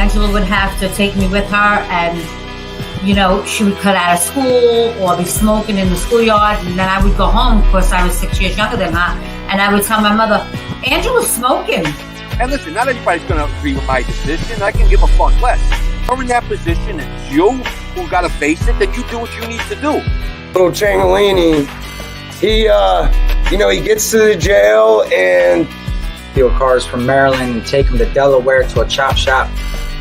Angela would have to take me with her, and she would cut out of school or be smoking in the schoolyard, and then I would go home. Of course, I was 6 years younger than her, and I would tell my mother, Angela's smoking. And listen, not everybody's going to agree with my decision. I can give a fuck less. You're in that position, and it's you who got to face it, then you do what you need to do. Little Changolini, he gets to the jail and steal cars from Maryland and take them to Delaware to a chop shop.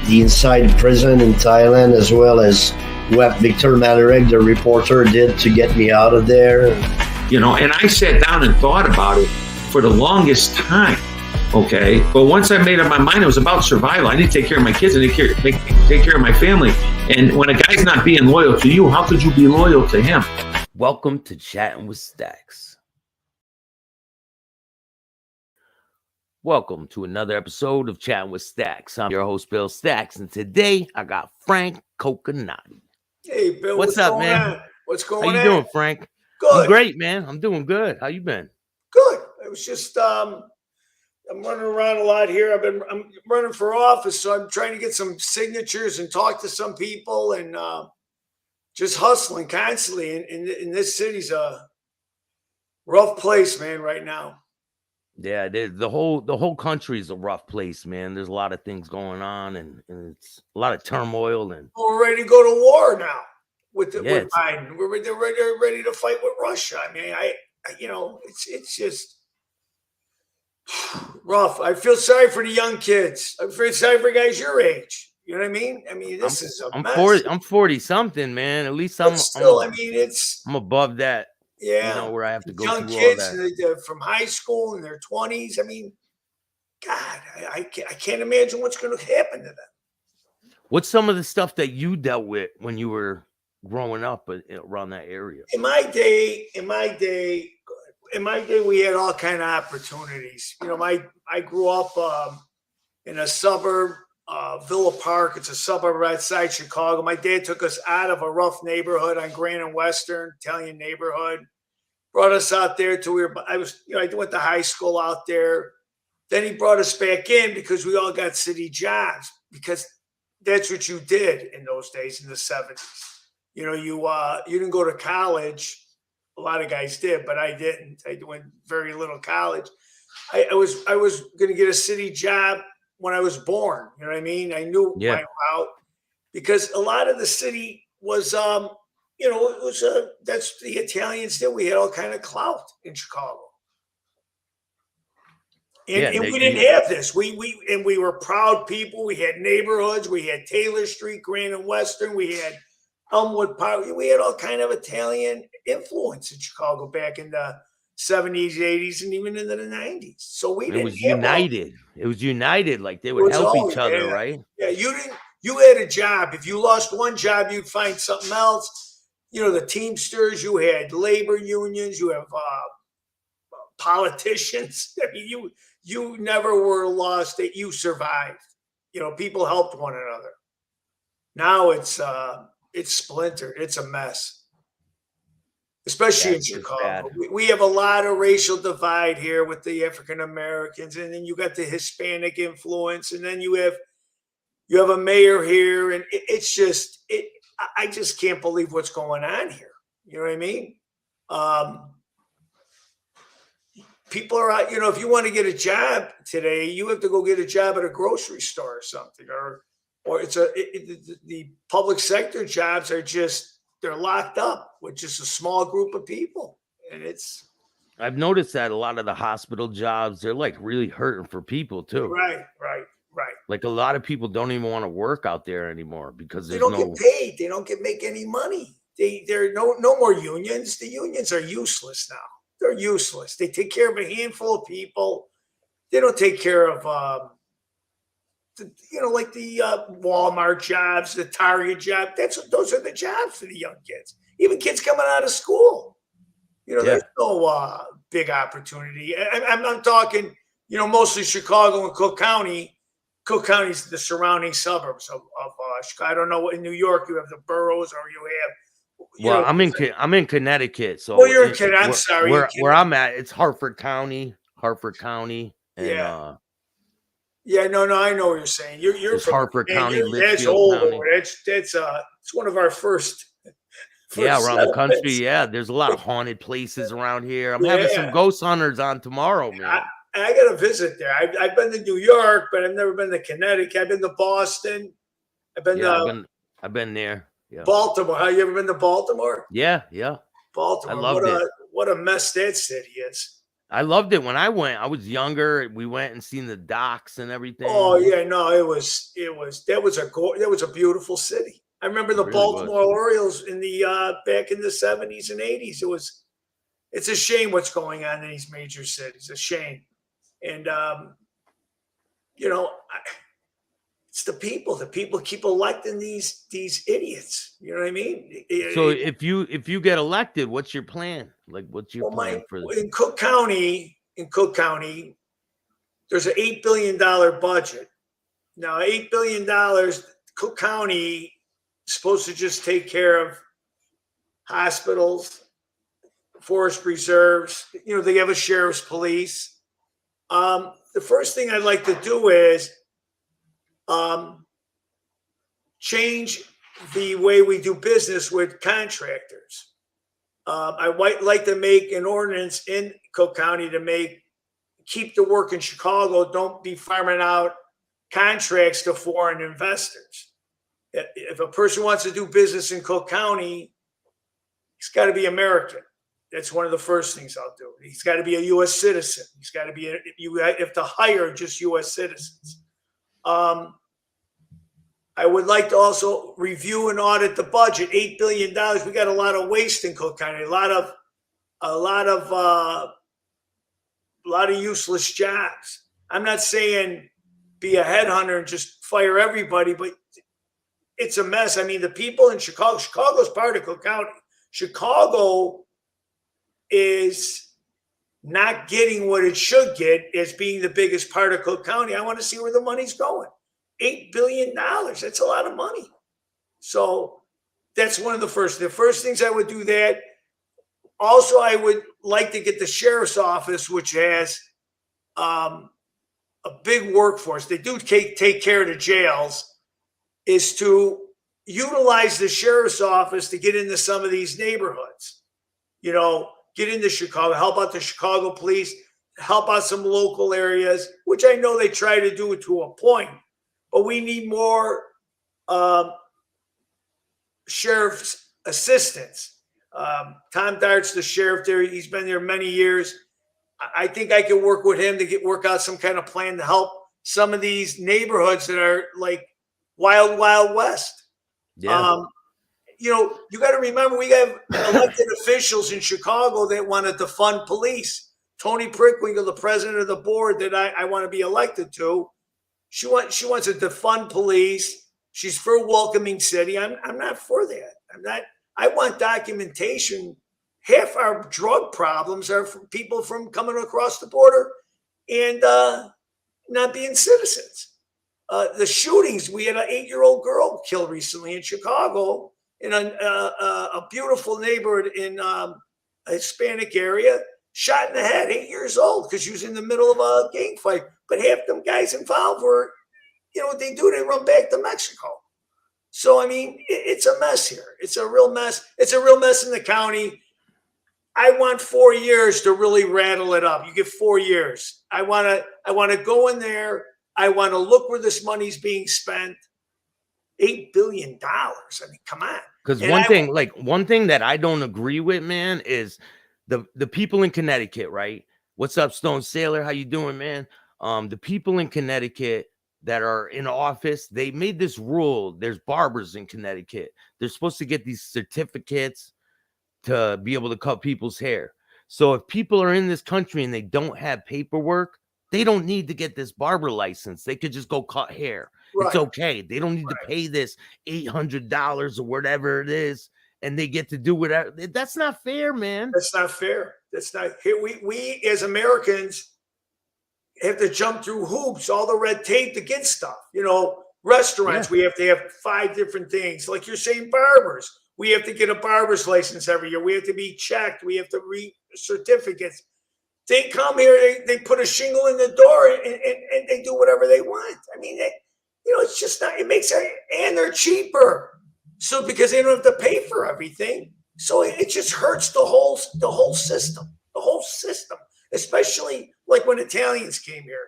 The inside prison in Thailand, as well as what Victor Malarek, the reporter, did to get me out of there. And I sat down and thought about it for the longest time. Okay, but once I made up my mind, it was about survival. I need to take care of my kids and take care of my family. And when a guy's not being loyal to you, how could you be loyal to him? Welcome to Chattin with Staxx. Welcome to another episode of Chattin with Staxx. I'm your host, Bill Staxx, and today I got Frank Coconate. Hey, Bill, what's up, man? On? What's going on? How you doing, Frank? Good. I'm great, man. I'm doing good. How you been? Good. It was just I'm running around a lot here. I'm running for office, so I'm trying to get some signatures and talk to some people and just hustling constantly. In this city's a rough place, man, right now. Yeah, the whole country is a rough place, man. There's a lot of things going on, and it's a lot of turmoil. And we're ready to go to war now with Biden. We're ready to fight with Russia. I mean, it's just rough. I feel sorry for the young kids. I feel sorry for guys your age. You know what I mean? This is a mess. I'm 40 something, man. At least I'm above that. Yeah, where I have to go young through kids all that. From high school in their 20s. God, I can't imagine what's going to happen to them. What's some of the stuff that you dealt with when you were growing up around that area? In my day, we had all kind of opportunities. I grew up in a suburb, Villa Park. It's a suburb outside Chicago. My dad took us out of a rough neighborhood on Grand and Western, Italian neighborhood. Brought us out there till I went to high school out there. Then he brought us back in because we all got city jobs, because that's what you did in those days in the 70s. You didn't go to college. A lot of guys did, but I didn't. I went very little college. I was going to get a city job when I was born. You know what I mean? I knew my route because a lot of the city was, that's the Italians did. We had all kind of clout in Chicago. And we didn't have this. We were proud people. We had neighborhoods. We had Taylor Street, Grand and Western. We had Elmwood Park. We had all kind of Italian influence in Chicago back in the 70s, 80s, and even into the 90s. So it was united. It was united. Like they would help each other, right? Yeah, you had a job. If you lost one job, you'd find something else. The Teamsters, you had labor unions, you have politicians. You never were lost. That you survived. People helped one another. Now it's splintered. It's a mess, especially in Chicago. We have a lot of racial divide here with the African Americans, and then you got the Hispanic influence, and then you have a mayor here, and it's just I just can't believe what's going on here. You know what I mean? People are out. If you want to get a job today, you have to go get a job at a grocery store or something, or the public sector jobs are they're locked up with just a small group of people. And I've noticed that a lot of the hospital jobs, they're like really hurting for people too. Right. Like a lot of people don't even want to work out there anymore because they don't get paid. They don't make any money. There are no more unions. The unions are useless now. They're useless. They take care of a handful of people. They don't take care of like the Walmart jobs, the Target job. Those are the jobs for the young kids. Even kids coming out of school. There's no big opportunity. I'm talking, mostly Chicago and Cook County. Cook County's the surrounding suburbs of Chicago. I don't know. In New York, you have the boroughs, or you have. I'm in Connecticut, so. Well, you're in Connecticut. I'm sorry. Where I'm at, it's Hartford County, and Yeah, no, I know what you're saying. You're There's from Harper County, that's Litchfield old. County. It's one of our first Yeah, around the country. settlements. Yeah, there's a lot of haunted places around here. I'm having some Yeah. ghost hunters on tomorrow, man. I got to visit there. I've been to New York, but I've never been to Connecticut. I've been to Boston. I've been to I've been there. Yeah. Baltimore. Have you ever been to Baltimore? Yeah. Baltimore. I loved it. What a mess that city is. I loved it when I went. I was younger. We went and seen the docks and everything. Oh yeah, no, that was a beautiful city. I remember the Really Baltimore Orioles in the back in the 70s and 80s. It's a shame what's going on in these major cities. A shame. And it's the people. The people keep electing these idiots. You know what I mean? So if you get elected, what's your plan? Like, what's your plan for this? In Cook County, there's an $8 billion budget. Now, $8 billion, Cook County is supposed to just take care of hospitals, forest preserves. They have a sheriff's police. The first thing I'd like to do is change the way we do business with contractors. I might like to make an ordinance in Cook County to keep the work in Chicago. Don't be farming out contracts to foreign investors. If a person wants to do business in Cook County, he's got to be American. That's one of the first things I'll do. He's got to be a U.S. citizen. You have to hire just U.S. citizens. I would like to also review and audit the budget. $8 billion. We got a lot of waste in Cook County. A lot of useless jobs. I'm not saying be a headhunter and just fire everybody, but it's a mess. I mean, the people in Chicago's part of Cook County. Chicago is not getting what it should get as being the biggest part of Cook County. I want to see where the money's going. $8 billion. That's a lot of money. So that's one of the first things I would do that. Also, I would like to get the sheriff's office, which has a big workforce. They do take care of the jails, is to utilize the sheriff's office to get into some of these neighborhoods. Get into Chicago, help out the Chicago police, help out some local areas, which I know they try to do it to a point. But we need more sheriff's assistants. Tom Dart's the sheriff there. He's been there many years. I think I could work with him to work out some kind of plan to help some of these neighborhoods that are like wild, wild west. Yeah. You got to remember, we have elected officials in Chicago that want to defund police. Tony Prickwinkle, the president of the board that I want to be elected to, she wants to defund police. She's for a welcoming city. I'm not for that. I want documentation. Half our drug problems are from people from coming across the border and not being citizens. The shootings, we had an 8-year-old girl killed recently in Chicago in a beautiful neighborhood in a Hispanic area, shot in the head, 8 years old, because she was in the middle of a gang fight. But half them guys involved were, what they do, they run back to Mexico. So, I mean, it's a mess here. It's a real mess. It's a real mess in the county. I want 4 years to really rattle it up. You get 4 years. I want to go in there. I want to look where this money's being spent. $8 billion. I mean, come on. Because one thing that I don't agree with, man, is the people in Connecticut, right? What's up, Stone Sailor? How you doing, man? The people in Connecticut that are in office, they made this rule. There's barbers in Connecticut. They're supposed to get these certificates to be able to cut people's hair. So if people are in this country and they don't have paperwork, they don't need to get this barber license. They could just go cut hair. Right. It's okay. They don't need to pay this $800 or whatever it is, and they get to do whatever. That's not fair, man. That's not fair. That's not here. We as Americans have to jump through hoops, all the red tape to get stuff. Restaurants, we have to have 5 different things. Like you're saying, barbers. We have to get a barber's license every year. We have to be checked. We have to read certificates. They come here, they put a shingle in the door, and they do whatever they want. I mean, it's just not. It makes it, and they're cheaper. So because they don't have to pay for everything, so it just hurts the whole system, Especially like when Italians came here,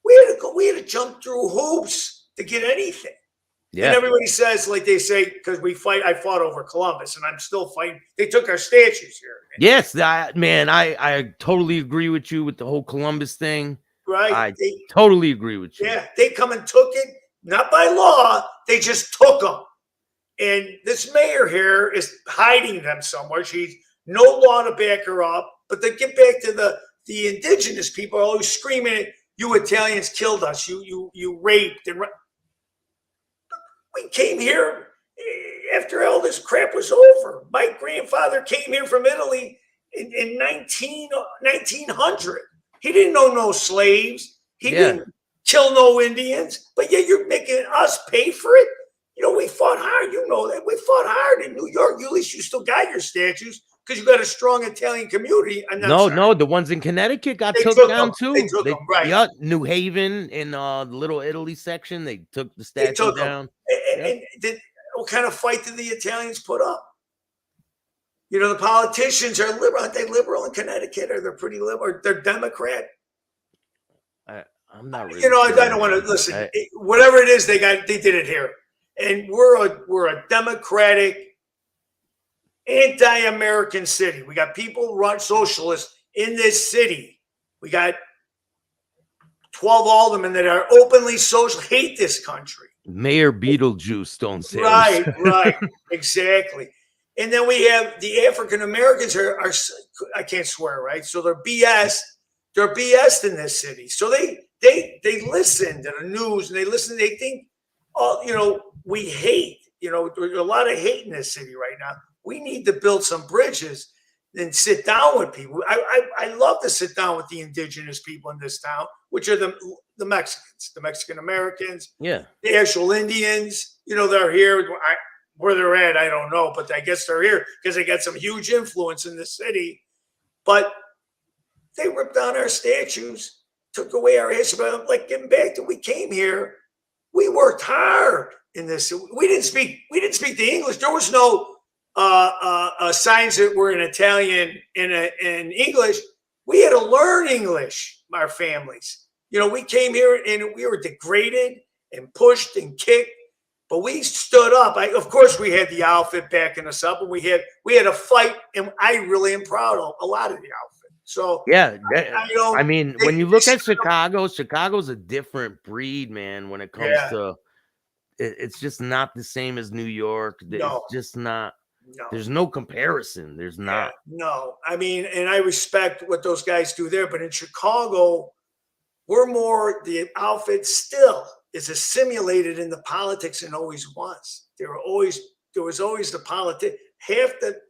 we had to jump through hoops to get anything. Yeah. And everybody says, like they say, because I fought over Columbus, and I'm still fighting. They took our statues here. Yes, man, I totally agree with you with the whole Columbus thing. Right. I totally agree with you. Yeah, they come and took it, not by law. They just took them. And this mayor here is hiding them somewhere. She's no law to back her up. But to get back to the indigenous people, are always screaming, "You Italians killed us. You raped and." We came here after all this crap was over. My grandfather came here from Italy in 1900. He didn't know no slaves. He didn't kill no Indians. But yet you're making us pay for it. We fought hard. You know that. We fought hard in New York. At least you still got your statues because you got a strong Italian community. No, the ones in Connecticut got took down too. They took them, right. Yeah, New Haven in the Little Italy section, they took the statue down. And what kind of fight did the Italians put up? The politicians are liberal. Aren't they liberal in Connecticut? Or they're pretty liberal? Or they're Democrat? I'm not really. I don't want to listen. Whatever it is, they did it here. And we're a democratic, anti-American city. We got people run socialists in this city. We got 12 aldermen that are openly social, hate this country. Mayor Beetlejuice, don't say. Right, exactly. And then we have the African Americans are I can't swear, right? So they're BS. They're BS in this city. So they listen to the news and they think, we hate, there's a lot of hate in this city right now. We need to build some bridges and sit down with people. I love to sit down with the indigenous people in this town, which are the Mexicans, the Mexican Americans, the actual Indians. They're here. Where they're at, I don't know, but I guess they're here because they got some huge influence in the city. But they ripped down our statues, took away our history. But I'm like, getting back to, we came here. We worked hard in this. We didn't speak the English. There was no signs that were in Italian and English. We had to learn English, our families. We came here and we were degraded and pushed and kicked, but we stood up. Of course, we had the outfit backing us up, and we had a fight, and I really am proud of a lot of the outfit. So I mean, when you look at Chicago's a different breed, man. When it comes to, it's just not the same as New York. It's just not. No. There's no comparison. There's not. No, I mean, and I respect what those guys do there, but in Chicago, we're more, the outfit still is assimilated in the politics and always was. There was always the politics. Half the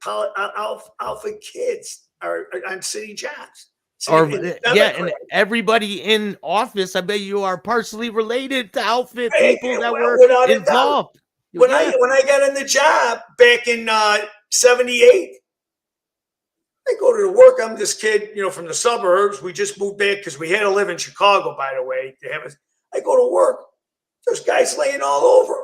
outfit kids are on city jobs. And everybody in office, I bet you are partially related to outfit people that were involved. When I got in the job back in 78, I go to work. I'm this kid, from the suburbs. We just moved back because we had to live in Chicago, by the way. I go to work. There's guys laying all over,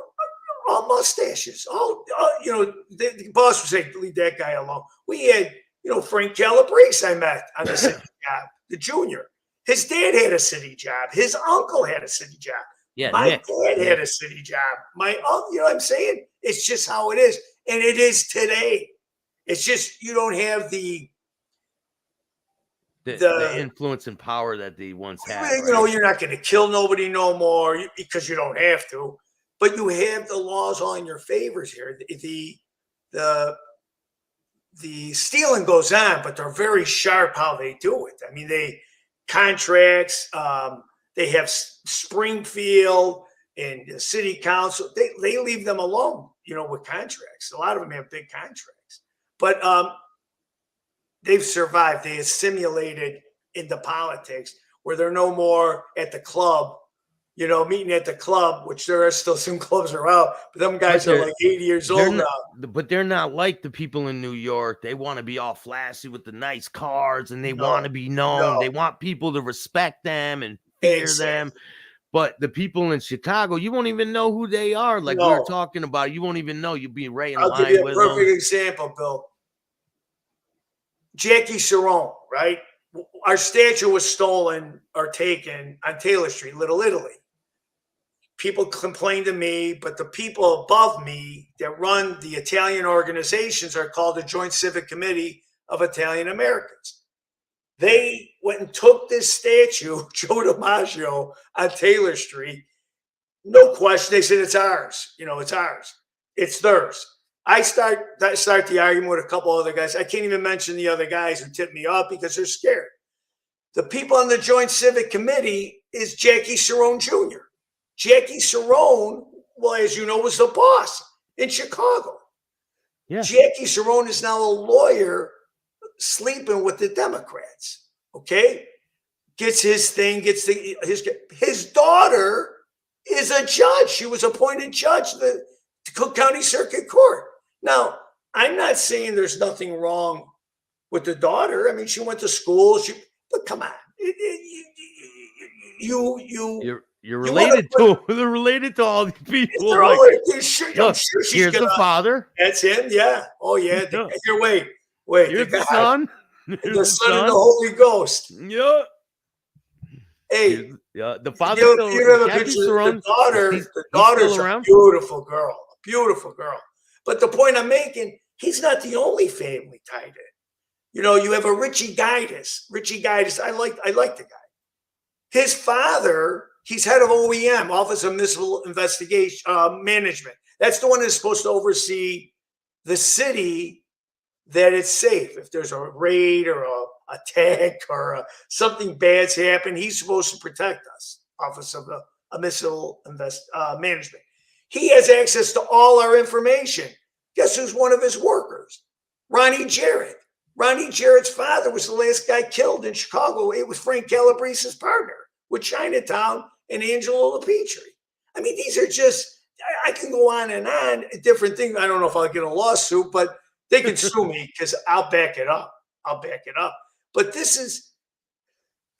all mustaches. The boss would say, "Leave that guy alone." We had, Frank Calabrese I met on the city job, the junior. His dad had a city job. His uncle had a city job. Yeah, my dad had a city job. My uncle, what I'm saying? It's just how it is. And it is today. It's just you don't have the influence and power that they once had. You're not going to kill nobody no more because you don't have to. But you have the laws all in your favors here. The stealing goes on, but they're very sharp how they do it. I mean, contracts. They have Springfield and the city council. They leave them alone, with contracts. A lot of them have big contracts, but they've survived. They assimilated into politics where they're no more at the club you know, meeting at the club, which there are still some clubs around, but them guys are like 80 years old now. But they're not like the people in New York. They want to be all flashy with the nice cars, and they want to be known. They want people to respect them and fear them. But the people in Chicago, you won't even know who they are. Like we were talking about, you won't even know. You'll be right in line with them. I'll give you a perfect example, Bill. Jackie Cerrone, right? Our statue was stolen or taken on Taylor Street, Little Italy. People complain to me, but the people above me that run the Italian organizations are called the Joint Civic Committee of Italian Americans. They went and took this statue, Joe DiMaggio, on Taylor Street. No question. They said, it's ours. You know, it's ours. It's theirs. I start the argument with a couple other guys. I can't even mention the other guys who tipped me off because they're scared. The people on the Joint Civic Committee is Jackie Cerrone Jr. Jackie Cerrone, well, as you know, was the boss in Chicago. Yeah. Jackie Cerrone is now a lawyer sleeping with the Democrats. Okay, gets his thing, his daughter is a judge. She was appointed judge of the Cook County Circuit Court. Now, I'm not saying there's nothing wrong with the daughter. I mean, she went to school. But come on, you're related to they're related to all these people. Like, I'm sure here's the father. That's him. Yeah. Oh yeah. Here, wait. Here's the son. The son and the Holy Ghost. Yeah. Hey. The father. You have a picture. The daughter's a beautiful girl. A beautiful girl. But the point I'm making, he's not the only family tied in. You know, you have a Richie Gaitis. I like the guy. His father, he's head of OEM, Office of Missile Investigation Management. That's the one that's supposed to oversee the city, that it's safe. If there's a raid or a attack or something bad's happened, he's supposed to protect us. Office of Missile Management. He has access to all our information. Guess who's one of his workers? Ronnie Jarrett. Ronnie Jarrett's father was the last guy killed in Chicago. It was Frank Calabrese's partner with Chinatown and Angelo LaPietri. I mean, these are just, I can go on and on, different things. I don't know if I'll get a lawsuit, but they can sue me because I'll back it up. But this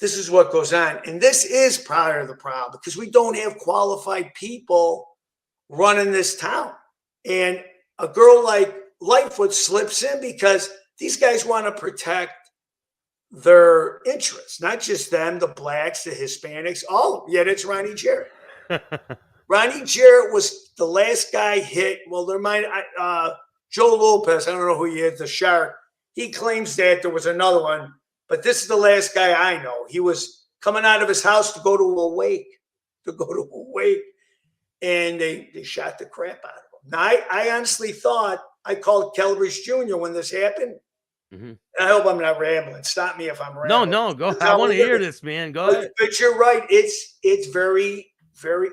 is what goes on. And this is part of the problem because we don't have qualified people running this town. And a girl like Lightfoot slips in because these guys want to protect their interests, not just them, the blacks, the Hispanics, all of them. Yet it's Ronnie Jarrett. Ronnie Jarrett was the last guy hit. Well, Joe Lopez, I don't know who he is, the Shark. He claims that there was another one, but this is the last guy I know. He was coming out of his house to go to a wake, and they shot the crap out of him. Now, I honestly thought, I called Calabrese Jr. when this happened. Mm-hmm. I hope I'm not rambling. Stop me if I'm rambling. No, go. I want to hear this, man. Go ahead. But you're right. It's very, they're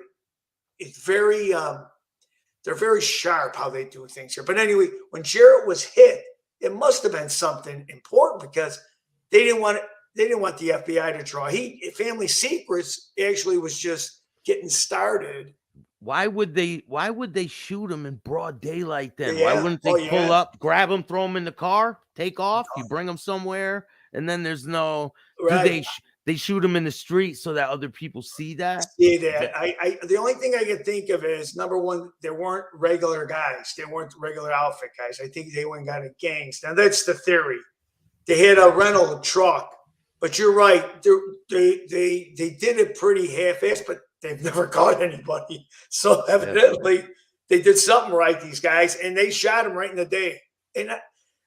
very sharp how they do things here. But anyway, when Jarrett was hit, it must have been something important because they didn't want the FBI to draw. Family Secrets actually was just getting started. Why would they shoot him in broad daylight then? Yeah. Why wouldn't they pull up, grab him, throw him in the car, take off? You bring him somewhere, and then there's no. Right. They shoot him in the street so that other people see that. The only thing I can think of is, number one, they weren't regular guys. They weren't regular outfit guys. I think they went and got a gangs. Now that's the theory. They had a rental truck, but you're right. They did it pretty half-assed, but they've never caught anybody. So evidently they did something right, these guys, and they shot him right in the day. And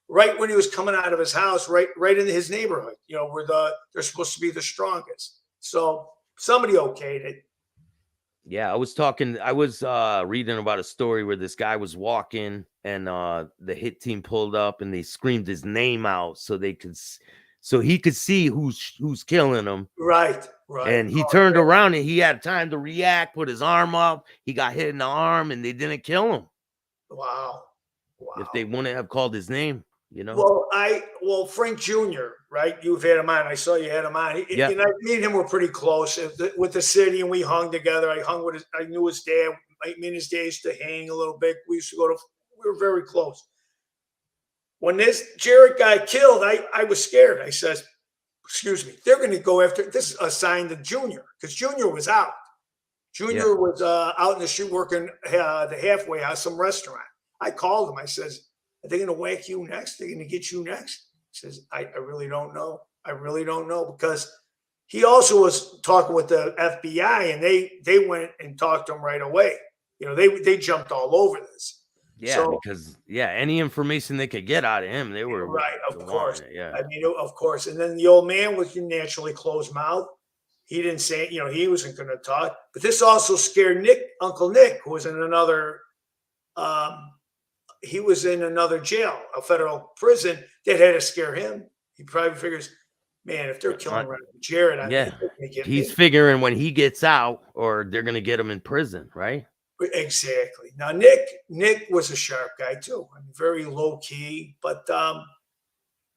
right when he was coming out of his house, right into his neighborhood, you know, where they're supposed to be the strongest. So somebody okayed it. Yeah, I was reading about a story where this guy was walking and the hit team pulled up and they screamed his name out so he could see who's killing him. Right. And he turned around and he had time to react, put his arm up. He got hit in the arm and they didn't kill him. Wow. If they wouldn't have called his name. You know? Well, Frank Jr., right? You've had him on. I saw you had him on. Yeah. Me and him were pretty close with the city, and we hung together. I knew his dad. Me and his dad used to hang a little bit. We were very close. When this Jarrett got killed, I was scared. I says, excuse me, they're going to go after this, assigned to Junior, because Junior was out. Junior was out in the street working the halfway house, some restaurant. I called him. I says, are they going to whack you next? They're going to get you next? He says, I really don't know. I really don't know, because he also was talking with the FBI, and they went and talked to him right away. You know, they jumped all over this. Yeah, So, because any information they could get out of him, they were right. Of course. Yeah. I mean, of course. And then the old man was naturally closed mouth. He didn't say, he wasn't going to talk. But this also scared Uncle Nick, who was in another jail, a federal prison. That had to scare him. He probably figures, man, if they're killing Jared, he's figuring when he gets out, or they're going to get him in prison, right? Exactly. Now, Nick was a sharp guy too. I mean, very low key, but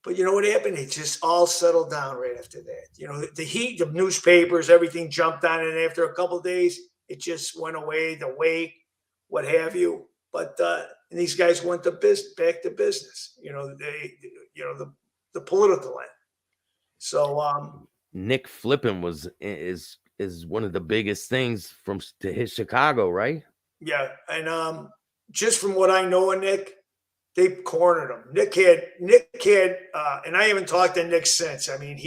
you know what happened? It just all settled down right after that. You know, the heat, the newspapers, everything jumped on it. After a couple of days, it just went away. The wake, what have you. But and these guys went back to business. You know, the political end. So Nick flipping is one of the biggest things to his Chicago, right? Yeah, and just from what I know of Nick, they cornered him. Nick had, and I haven't talked to Nick since. I mean,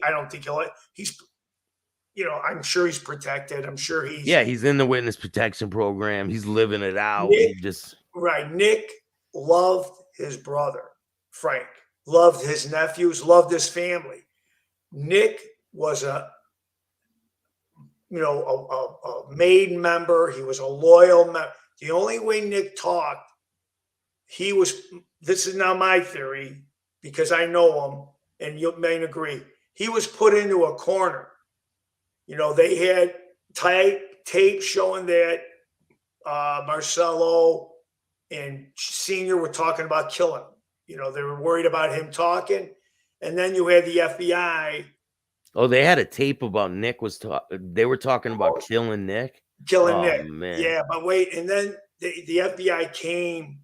I don't think he's, I'm sure he's protected. I'm sure he's in the witness protection program. He's living it out. Right. Nick loved his brother, Frank, loved his nephews, loved his family. Nick was a maiden member. He was a loyal member. The only way Nick talked, this is now my theory, because I know him, and you may agree, he was put into a corner. They had tape showing that Marcelo and Senior were talking about killing him. They were worried about him talking. And then you had the FBI. Oh, they had a tape about Nick they were talking about killing Nick? Killing Nick. Man. Yeah, but wait. And then the FBI came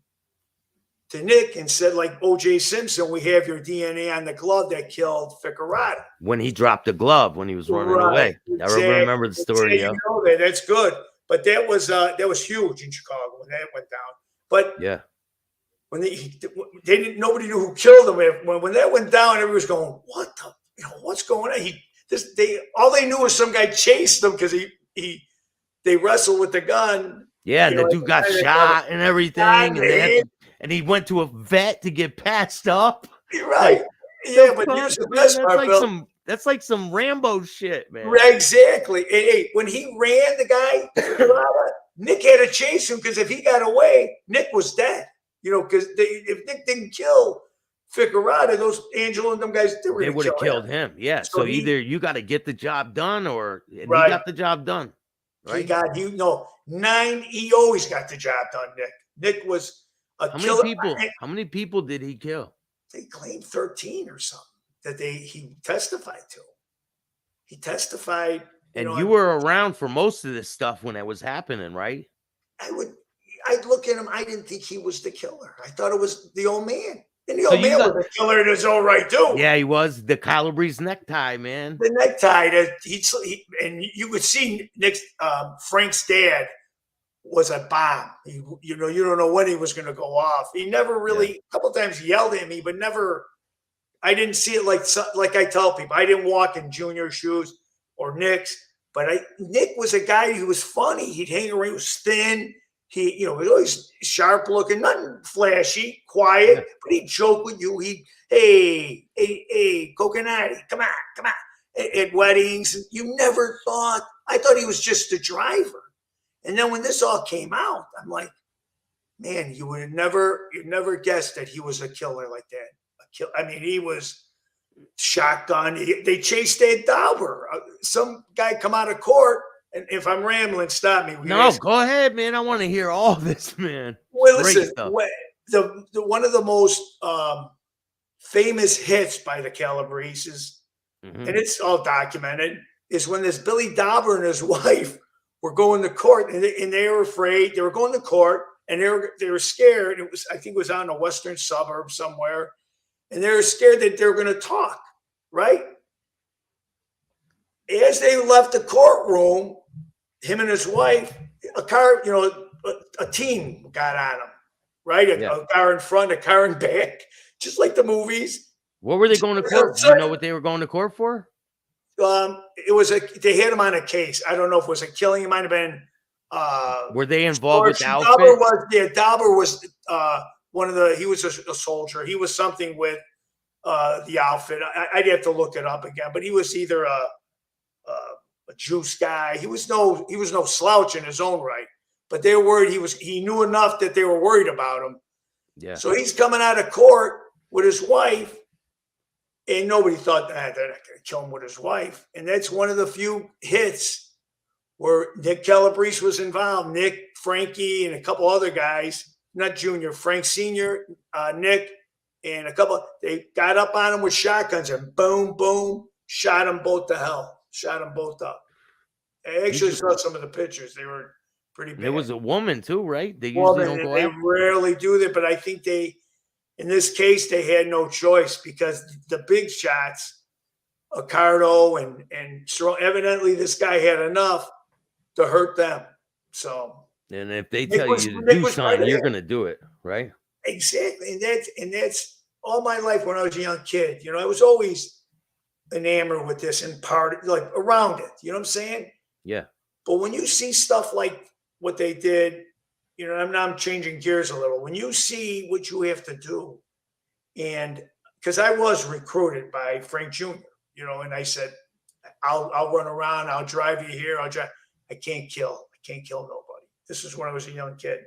to Nick and said, like O.J. Simpson, we have your DNA on the glove that killed Ficarata. When he dropped the glove, when he was running away. Exactly. I remember the story. You know that. That's good. But that was huge in Chicago when that went down. But yeah, when nobody knew who killed him. When that went down, everybody was going, what the, what's going on? All they knew was some guy chased them because they wrestled with the gun. Yeah, and the dude got shot and everything, and he went to a vet to get patched up. Right. Yeah, but here's the best part, Bill. That's like some Rambo shit, man. Right, exactly. Hey, when he ran, the guy, Nick had to chase him, because if he got away, Nick was dead. Because if Nick didn't kill Ficarata, those Angelo and them guys, they would have killed him. Yeah. So either you got to get the job done, or he got the job done. Right? He always got the job done, Nick. Nick was a killer. How many people did he kill? They claimed 13 or something that he testified to. He testified. And you were around for most of this stuff when it was happening, right? I'd look at him. I didn't think he was the killer. I thought it was the old man. And the old man was a killer in his own right, too. Yeah, he was. The Calabrese necktie, man. The necktie. And you could see Frank's dad was a bomb. You don't know when he was going to go off. He never really, a couple of times yelled at me, but never, I didn't see it like I tell people. I didn't walk in Junior's shoes or Nick's, but Nick was a guy who was funny. He'd hang around, he was thin. He was always sharp looking, nothing flashy, quiet, but he'd joke with you. Hey, Coconate, come on. At weddings, you never thought, I thought he was just a driver. And then when this all came out, I'm like, man, you'd never guessed that he was a killer like that. I mean, he was shotgun. They chased Ed Dauber. Some guy come out of court. And if I'm rambling, stop me. No, go ahead, man. I want to hear all this, man. Well, listen, one of the most famous hits by the Calabreses, and it's all documented, is when this Billy Dauber and his wife were going to court, and they were afraid. They were going to court, and they were scared. It was, I think it was on a western suburb somewhere, and they were scared that they were going to talk, right? As they left the courtroom, him and his wife, a car, a team got on them, right? A car in front, a car in back, just like the movies. What were they going to court? Do you know what they were going to court for? It was they had him on a case. I don't know if it was a killing. It might have been. Were they involved with the outfit? Dauber was one of the. He was a soldier. He was something with the outfit. I'd have to look it up again, but he was either a juice guy. He was no slouch in his own right. But they were worried he knew enough that they were worried about him. Yeah. So he's coming out of court with his wife, and nobody thought that they're not going to kill him with his wife. And that's one of the few hits where Nick Calabrese was involved. Nick, Frankie, and a couple other guys, not Junior, Frank Sr., Nick, and a couple. They got up on him with shotguns and boom, boom, shot them both to hell. Shot them both up. I actually saw some of the pictures. They were pretty bad. There was a woman too, right? They usually don't go out. They rarely do that, but I think in this case, they had no choice because the big shots, Accardo and evidently this guy had enough to hurt them. So, and if they tell you to do something, you're going to do it, right? Exactly, and that's all my life when I was a young kid. I was always enamored with this and part like around it. You know what I'm saying? Yeah. But when you see stuff like what they did, I'm changing gears a little. When you see what you have to do, and because I was recruited by Frank Jr., and I said, I'll run around, I'll drive you here, I can't kill nobody. This was when I was a young kid.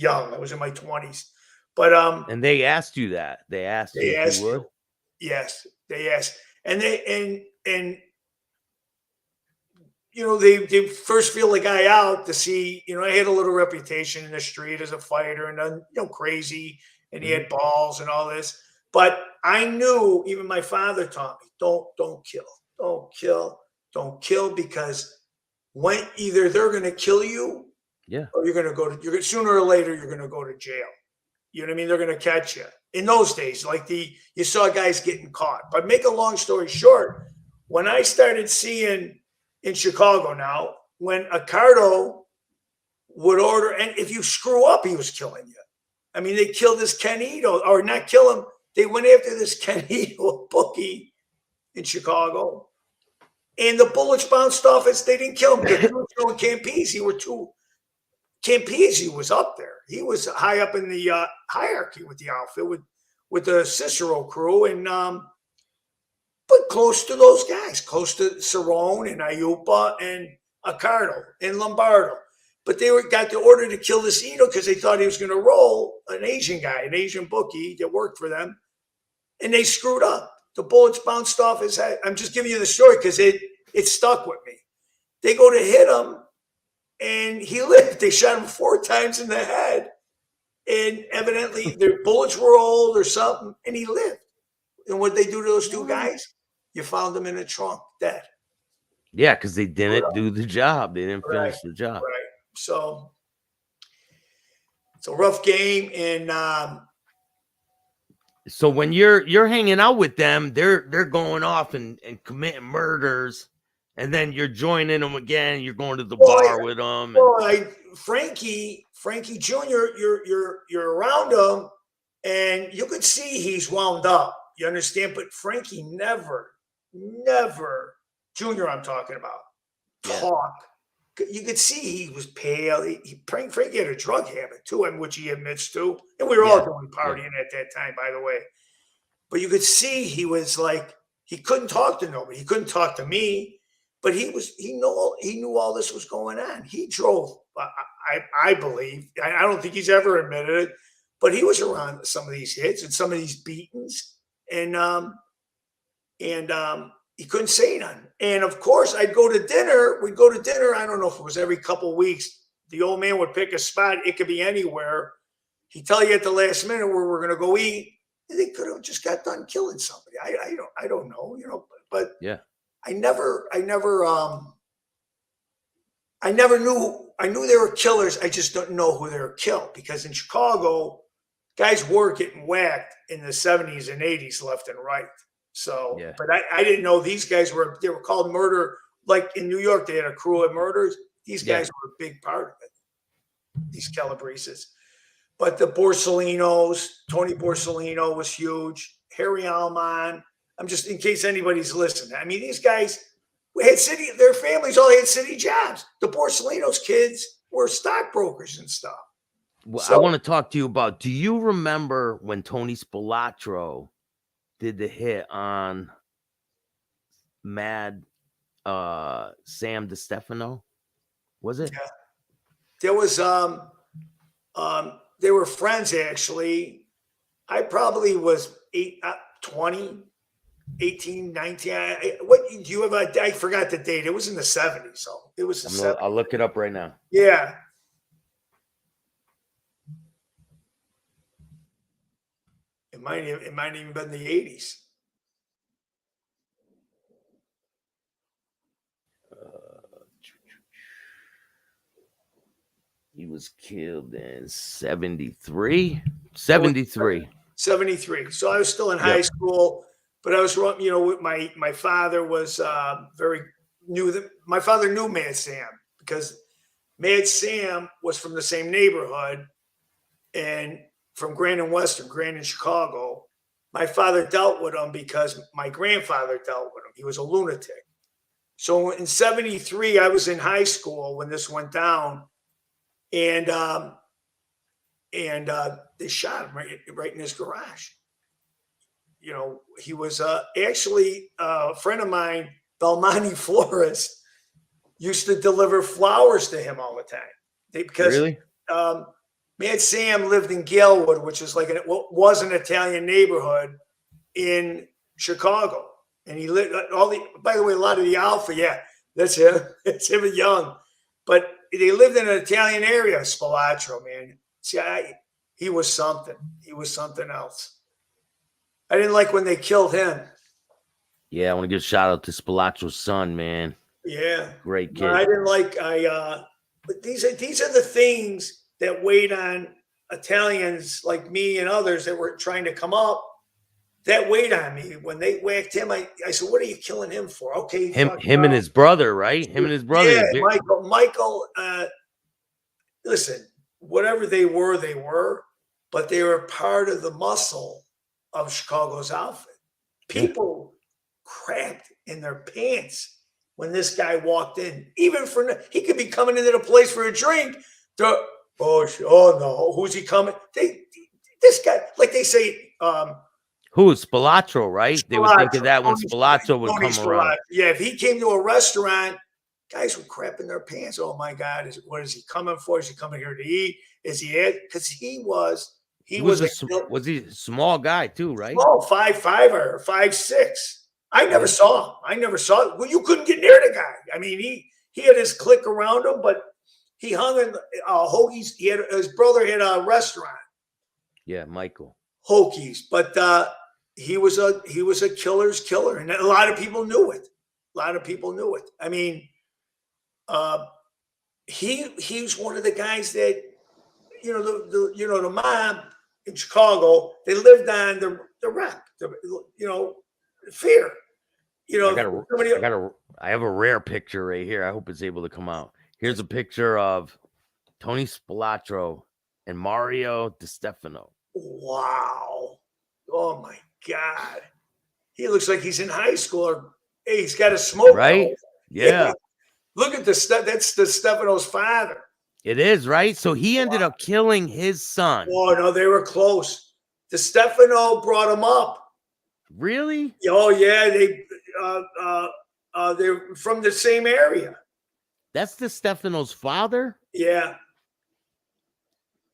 I was in my 20s. But and they asked you that. They asked you if you would? Yes, they asked. And they first feel the guy out to see, I had a little reputation in the street as a fighter and crazy, and he had balls and all this. But I knew, even my father taught me, don't kill, because when either they're going to kill you, or you're sooner or later you're going to go to jail. You know what I mean? They're going to catch you. In those days, you saw guys getting caught. But make a long story short, when I started seeing in Chicago now, when Accardo would order, and if you screw up, he was killing you. I mean, they killed this Ken Ito, or not kill him. They went after this Ken Ito bookie in Chicago, and the bullets bounced off us. They didn't kill him. Petruccio and Campisi were two. Campisi was up there. He was high up in the hierarchy with the outfit, with the Cicero crew, and but close to those guys, close to Cerrone and Ayupa and Accardo and Lombardo. But they got the order to kill this Ito because they thought he was going to roll an Asian guy, an Asian bookie that worked for them, and they screwed up. The bullets bounced off his head. I'm just giving you the story because it stuck with me. They go to hit him, and he lived. They shot him 4 times in the head, and evidently their bullets were old or something, and he lived. And what they do to those two guys? You found them in a trunk, dead. Yeah, because they didn't do the job. They didn't finish the job. Right. So it's a rough game, and so when you're hanging out with them, they're going off and committing murders, and then you're joining them again. You're going to the bar with them. Frankie Jr., you're around him, and you could see he's wound up. You understand? But Frankie never, Junior, I'm talking about, talk. You could see he was pale. Frankie had a drug habit too, which he admits to. And we were all doing partying at that time, by the way. But you could see he was like, he couldn't talk to nobody. He couldn't talk to me. But he knew all this was going on. He drove, I believe. I don't think he's ever admitted it, but he was around some of these hits and some of these beatings. And he couldn't say none. And of course, I'd go to dinner. We'd go to dinner. I don't know if it was every couple of weeks. The old man would pick a spot. It could be anywhere. He'd tell you at the last minute where we're going to go eat. They could have just got done killing somebody. I don't know, but Yeah. I never knew. I knew they were killers. I just don't know who they were killed, because in Chicago, guys were getting whacked in the 70s and 80s left and right. So, Yeah. but I didn't know these guys they were called murder. Like in New York, they had a crew of murders. These guys were a big part of it. These Calabreses. But the Borsalinos, Tony Borsellino was huge. Harry Alman. I'm just, in case anybody's listening. I mean, these guys had their families all had city jobs. The Borsellino's kids were stockbrokers and stuff. Well, I want to talk to you about, do you remember when Tony Spilatro did the hit on Mad Sam DeStefano? Was it? Yeah. There was they were friends, actually. I probably was 20, 18, 19. What do you have? I forgot the date. It was in the 70s. So it was the 70s. I'll look it up right now. Yeah. It might even been the 80s. He was killed in 73. 73. 73. So I was still in high school, but I was, my father was my father knew Mad Sam, because Mad Sam was from the same neighborhood and from Grand and Western, Grand and Chicago. My father dealt with him because my grandfather dealt with him. He was a lunatic. So in 73, I was in high school when this went down, and they shot him right in his garage. He was actually a friend of mine, Belmonte Flores, used to deliver flowers to him all the time. Because really? Mad Sam lived in Galewood, which is was an Italian neighborhood in Chicago. And he lived by the way, a lot of the Alpha, that's him. It's him and Young. But they lived in an Italian area, Spilatro, man. See, he was something. He was something else. I didn't like when they killed him. Yeah, I want to give a shout out to Spilatro's son, man. Yeah. Great kid. No, I didn't like, but these are the things that weighed on Italians like me and others that were trying to come up. That weighed on me when they whacked him. I said, "What are you killing him for?" Okay, him and his brother, right? Him and his brother. Yeah, Michael. Listen, whatever they were, but they were part of the muscle of Chicago's outfit. People crapped in their pants when this guy walked in. Even he could be coming into the place for a drink. Oh no, who's he coming? This guy, like they say. Who's Spilatro, right? They would think of that when Spilatro would come around. Yeah, if he came to a restaurant, guys were crapping their pants. Oh my God, what is he coming for? Is he coming here to eat? Is he it? Because he was he a small guy too, right? Small, 5'5" or 5'6". I never saw him. Well, you couldn't get near the guy. I mean, he had his clique around him, but he hung in Hoagie's. His brother had a restaurant. Yeah, Michael. Hokies, but he was a killer's killer, and a lot of people knew it. I mean, he's one of the guys that the mob in Chicago. They lived on the rep, fear. I have a rare picture right here. I hope it's able to come out. Here's a picture of Tony Spilatro and Mario DeStefano. Wow. Oh my God. He looks like he's in high school, or hey, he's got a smoke. Right? Yeah. Look at that's DeStefano's father. It is, right? So he ended up killing his son. Oh no, they were close. DeStefano brought him up. Really? Oh yeah, they're from the same area. That's DeStefano's father? Yeah.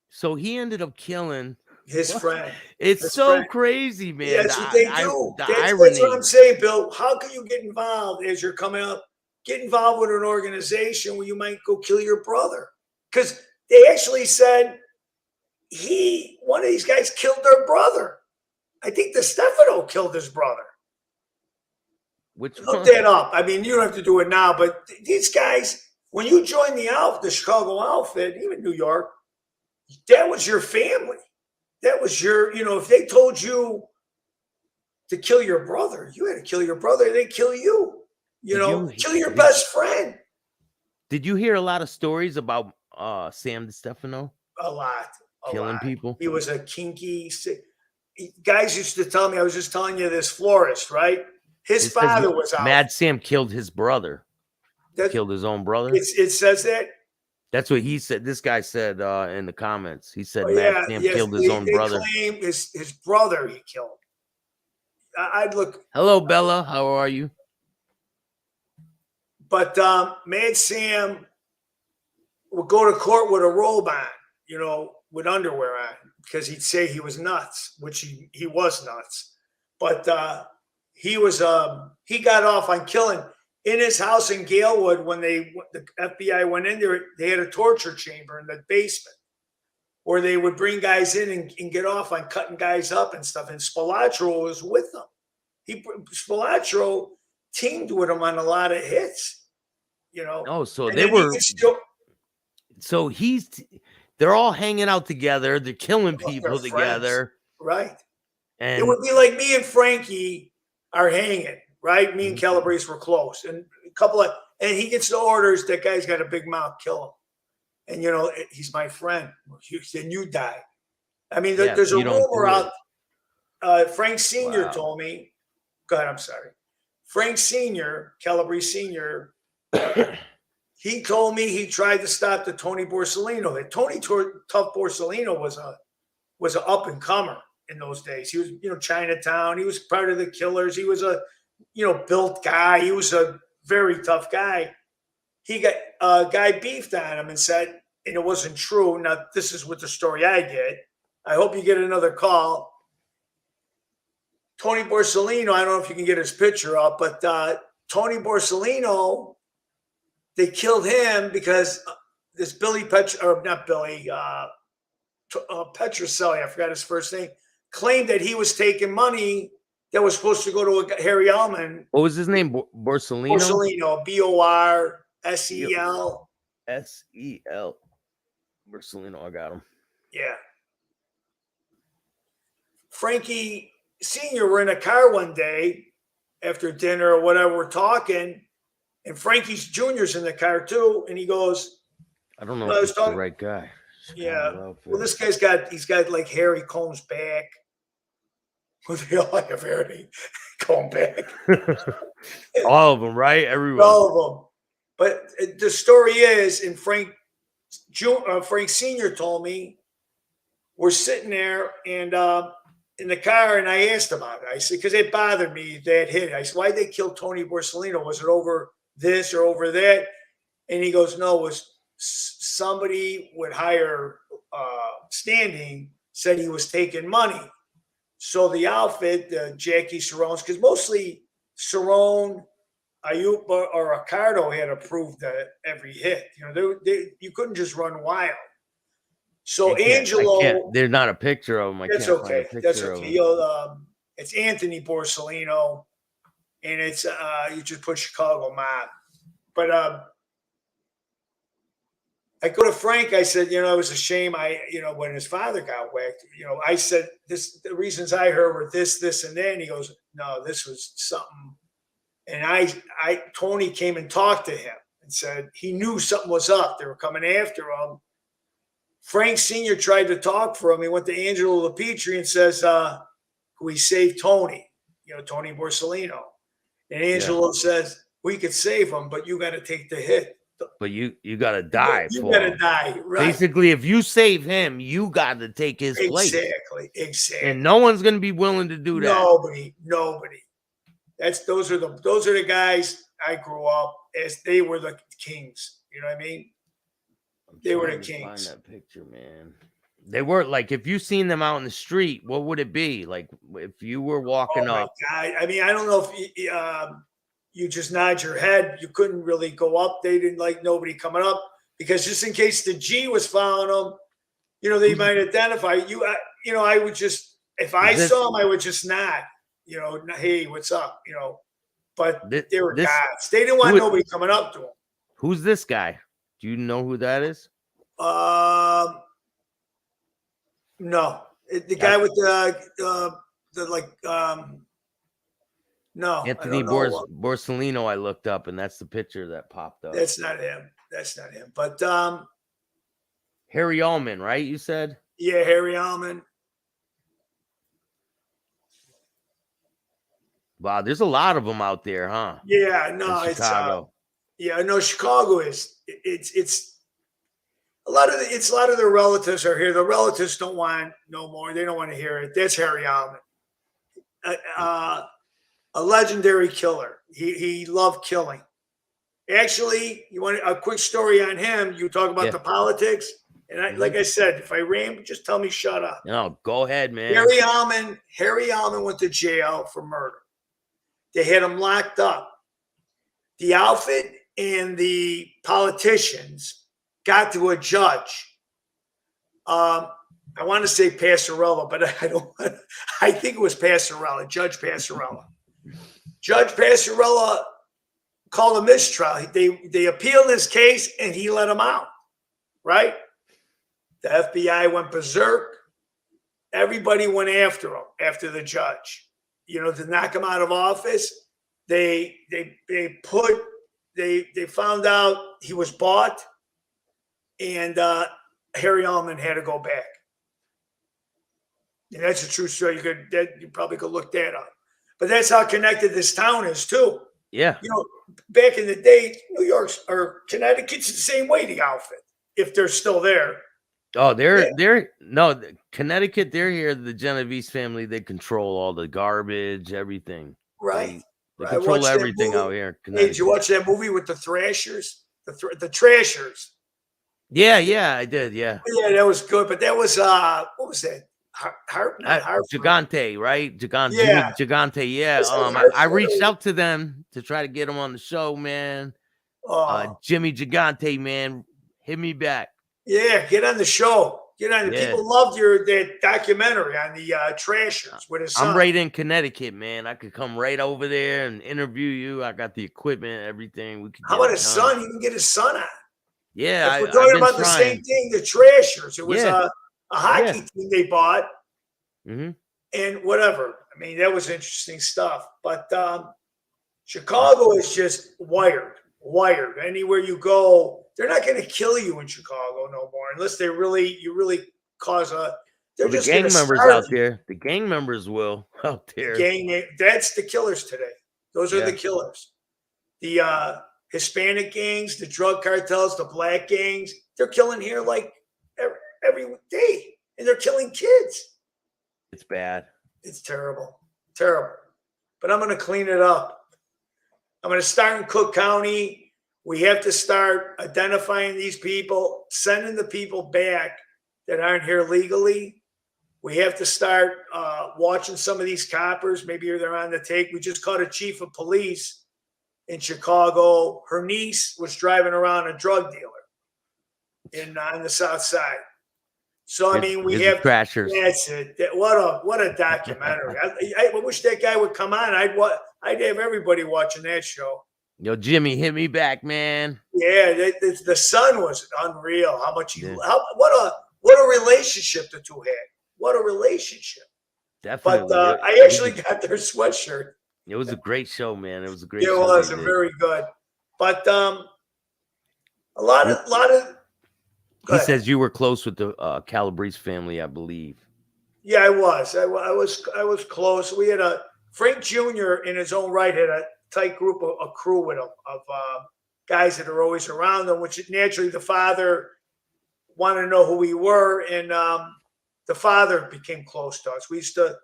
So he ended up killing his friend. It's so crazy, man. Yeah, that's what they do. Irony. That's what I'm saying, Bill. How can you get involved as you're coming up? Get involved with an organization where you might go kill your brother. Because they actually said one of these guys killed their brother. I think the Stefano killed his brother. Which Look one? that up. I mean, you don't have to do it now, but these guys, when you join the Chicago outfit, even New York, that was your family. That was your, if they told you to kill your brother, you had to kill your brother. They kill you. Kill your best friend. Did you hear a lot of stories about Sam DiStefano? A lot. Killing people? He was a kinky. Guys used to tell me, I was just telling you this florist, right? His father was out. Mad Sam killed his brother. Killed his own brother. It says that. That's what he said. This guy said in the comments. He said Mad Sam killed his own brother. They claim his brother he killed. I'd look. Hello, Bella. How are you? But Mad Sam would go to court with a robe on, with underwear on, because he'd say he was nuts, which he was nuts. But he got off on killing. In his house in Galewood, when the FBI went in there, they had a torture chamber in the basement where they would bring guys in and get off on cutting guys up and stuff. And Spilatro was with them. Spilatro teamed with him on a lot of hits, Oh, so they were. So they're all hanging out together. They're killing people together. Right. And it would be like me and Frankie are hanging. Right, me and Calabrese were close, and and he gets the orders. That guy's got a big mouth, kill him. And he's my friend. Then you die. I mean, there's a rumor out. Frank Senior told me. Go ahead. I'm sorry. Frank Senior, Calabrese Senior. He told me he tried to stop the Tony Borsellino. That Tony Tough Borsellino was an up and comer in those days. He was, Chinatown. He was part of the Killers. He was a built guy. He was a very tough guy. He got a guy beefed on him and said, and it wasn't true. Now, this is what the story I get. I hope you get another call. Tony Borsellino, I don't know if you can get his picture up, but Tony Borsellino, they killed him because this Petrocelli, I forgot his first name, claimed that he was taking money that was supposed to go to Harry Allman. What was his name? Borsellino? Borsellino, B-O-R-S-E-L. S-E-L. Borsellino, I got him. Yeah. Frankie Sr. were in a car one day after dinner or whatever, we're talking, and Frankie Jr.'s in the car too, and he goes, I don't know if it's the right guy. Yeah. Well, this guy's got like Harry Combs back. Well, they all have Harry Combs back. All of them, right? Everyone. All of them. But the story is, and Frank Sr. told me, we're sitting there and in the car, and I asked about it. I said, because it bothered me that hit. I said, why'd they kill Tony Borsellino? Was it over this or over that? And he goes, no, it was somebody would hire Standing, said he was taking money. So the outfit, Jackie Cerrone's, because mostly Cerrone, Ayup, or Ricardo had approved every hit. You couldn't just run wild. So Angelo, there's not a picture of him. That's okay. That's okay. It's Anthony Borsellino, and it's you just put Chicago Mob. But I go to Frank. I said, it was a shame. When his father got whacked, I said the reasons I heard were this, and then he goes, no, this was something. And Tony came and talked to him and said he knew something was up. They were coming after him. Frank Sr. tried to talk for him. He went to Angelo LaPetri and says, we saved Tony, Tony Borsellino. And Angelo says, we could save him, but you got to take the hit. But you got to die. You got to die. Right. Basically, if you save him, you got to take his place. Exactly. And no one's going to be willing to do that. Nobody. Those are the guys I grew up as. They were the kings. You know what I mean? They were the kings. Find that picture, man. They were like, if you seen them out in the street, what would it be like if you were walking up? God. I mean, I don't know if you just nod your head. You couldn't really go up. They didn't like nobody coming up because just in case the G was following them, they might identify you. I would just if I saw him, I would just nod, you know, hey, what's up, you know. But they were gods. They didn't want nobody coming up to them. Who's this guy? Do you know who that is? No, the guy with no, Anthony Borsellino. I looked up, and that's the picture that popped up. That's not him. That's not him. But Harry Allman, right? You said? Yeah, Harry Allman. Wow, there's a lot of them out there, huh? Yeah, no, in Chicago. Chicago is it's a lot of their relatives are here. The relatives don't want no more. They don't want to hear it. That's Harry Allman, a legendary killer. He loved killing. Actually, you want a quick story on him? You talk about the politics, and like I said, if I ran, just tell me shut up. No, go ahead, man. Harry Allman went to jail for murder. They had him locked up. The outfit and the politicians got to a judge. I want to say Passarella, but I don't. I think it was Passarella, Judge Passarella. Judge Passarella called a mistrial. They appealed his case and he let him out. Right? The FBI went berserk. Everybody went after him, after the judge. You know, to knock him out of office. They found out he was bought, and Harry Allman had to go back. And that's a true story. You probably could look that up. But that's how connected this town is too. Yeah. You know, back in the day, New York's or Connecticut's the same way. The outfit, if they're still there. Oh, Connecticut. They're here. The Genovese family. They control all the garbage, everything. Right. They control everything out here. Hey, did you watch that movie with the Thrashers? The Trashers. Yeah, I did. Yeah. Yeah, that was good. But that was what was that? Gigante, right? Gigante. Yeah. Gigante. Yeah. I reached out to them to try to get them on the show, man. Jimmy Gigante, man, hit me back. Yeah, get on the show. Get on. Yeah. People loved that documentary on the Trashers with his son. I'm right in Connecticut, man. I could come right over there and interview you. I got the equipment, everything. We could. How about his son? You can get his son on. Yeah, we're talking about the same thing. The Trashers. It was a hockey team they bought, and whatever. I mean, that was interesting stuff. But Chicago is just wired. Anywhere you go, they're not going to kill you in Chicago no more, unless you really cause a. They're just the gang members out there. The gang members will out there. That's the killers today. Those are the killers. The Hispanic gangs, the drug cartels, the black gangs. They're killing here like every day, and they're killing kids. It's bad. It's terrible. But I'm going to clean it up. I'm going to start in Cook County. We have to start identifying these people, sending the people back that aren't here legally. We have to start watching some of these coppers. Maybe they're on the take. We just caught a chief of police in Chicago. Her niece was driving around a drug dealer on the South Side. So I mean, we have Crashers. That's it. What a documentary! I wish that guy would come on. I'd have everybody watching that show. Yo, Jimmy, hit me back, man. Yeah, the son was unreal. How much what a relationship the two had. What a relationship. Definitely. But I actually got their sweatshirt. It was a great show, man. It was a great show. It was very good. But a lot of. He says you were close with the Calabrese family, I believe. Yeah, I was. I was close. We had Frank Jr. in his own right had a tight group, a crew with him of guys that are always around him, which naturally the father wanted to know who we were, and the father became close to us. We used to,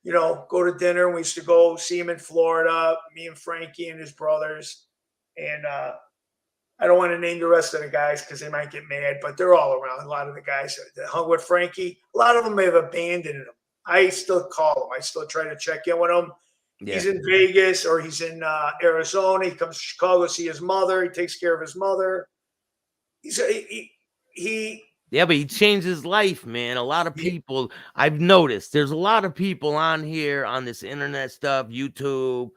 go to dinner. We used to go see him in Florida, me and Frankie and his brothers, and I don't want to name the rest of the guys because they might get mad, but they're all around. A lot of the guys that hung with Frankie, a lot of them may have abandoned him. I still call him. I still try to check in with him. Yeah. He's in Vegas or he's in Arizona. He comes to Chicago to see his mother. He takes care of his mother. He Yeah, but he changed his life, man. A lot of people, I've noticed there's a lot of people on here on this internet stuff, YouTube.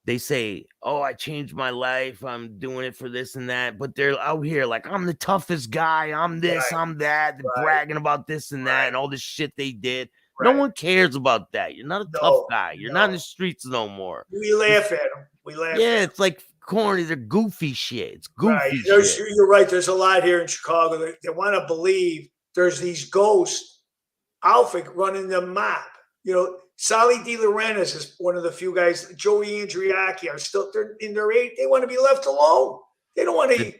They say, "Oh, I changed my life. I'm doing it for this and that." But they're out here like, "I'm the toughest guy. I'm this, Right, I'm that." They're right, bragging about this and that right, and all this shit they did. No right. one cares about that. You're not a tough No, guy. You're not in no. the streets no more. We laugh at them. We laugh Yeah, at it's like corny. They're goofy shit. It's Right. goofy shit. You're right. There's a lot here in Chicago that want to believe there's these ghosts outfit running the map. You know, Sally De Laurentiis is one of the few guys. Joey Andriacchi are still they're in their age. They want to be left alone. They don't want to.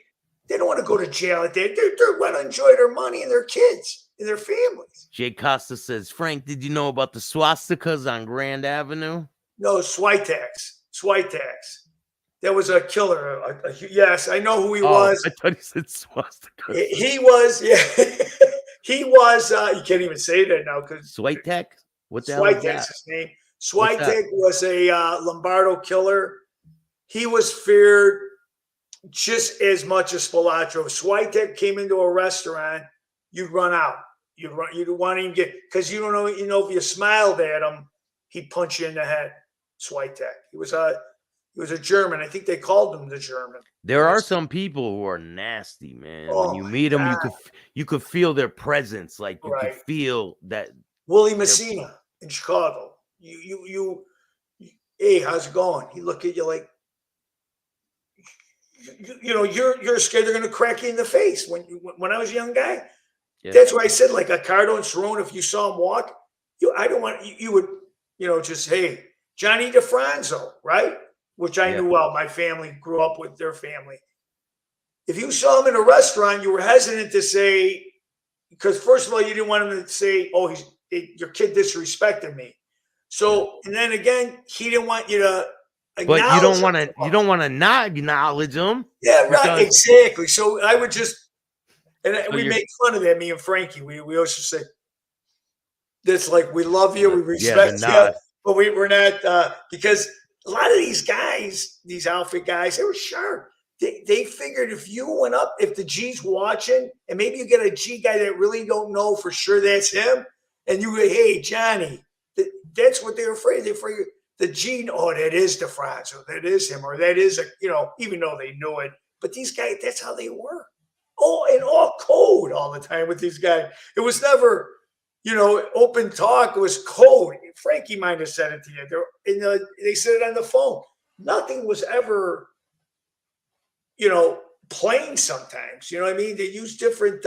They don't want to go to jail. They want to enjoy their money and their kids and their families. Jay Costa says, Frank, did you know about the swastikas on Grand Avenue? No, Switex. That was a killer. Yes, I know who he was. I thought he said swastikas. He was, yeah. He was, you can't even say that now because Switek? What the hell is that? Switek's his name. Switek was a Lombardo killer. He was feared just as much as Spilatro. If Switek came into a restaurant, you'd run out. You'd want him to get, because you don't know, if you smiled at him, he'd punch you in the head. Switek. He was a German. I think they called him the German. There are some people who are nasty, man. When you meet them, you could feel their presence. Like you could feel that. Willie Messina in Chicago. Hey, how's it going? He look at you like, you're scared they're gonna crack you in the face. When I was a young guy, that's why I said like Accardo and Cerrone. If you saw him walk, you would just, hey, Johnny DeFranzo, right? Which I knew well. My family grew up with their family. If you saw him in a restaurant, you were hesitant to say, because first of all, you didn't want him to say, "Oh, your kid disrespected me." So, and then again, he didn't want you to. But you don't want to. You don't want to not acknowledge him. Yeah, right. Exactly. So I would just, we make fun of that. Me and Frankie, we always just say, "That's like we love you, we respect you, but we're not," because a lot of these guys, these outfit guys, they were sharp. They figured if you went up, if the G's watching, and maybe you get a G guy that really don't know for sure that's him, and you go, "Hey, Johnny," that's what they were afraid. They figured the G, oh, that is DeFranco, that is him, or that is even though they knew it. But these guys, that's how they were. Oh, and all code all the time with these guys. It was never, open talk. It was code. Frankie might have said it to you. They said it on the phone. Nothing was ever, plain sometimes. You know what I mean? They use different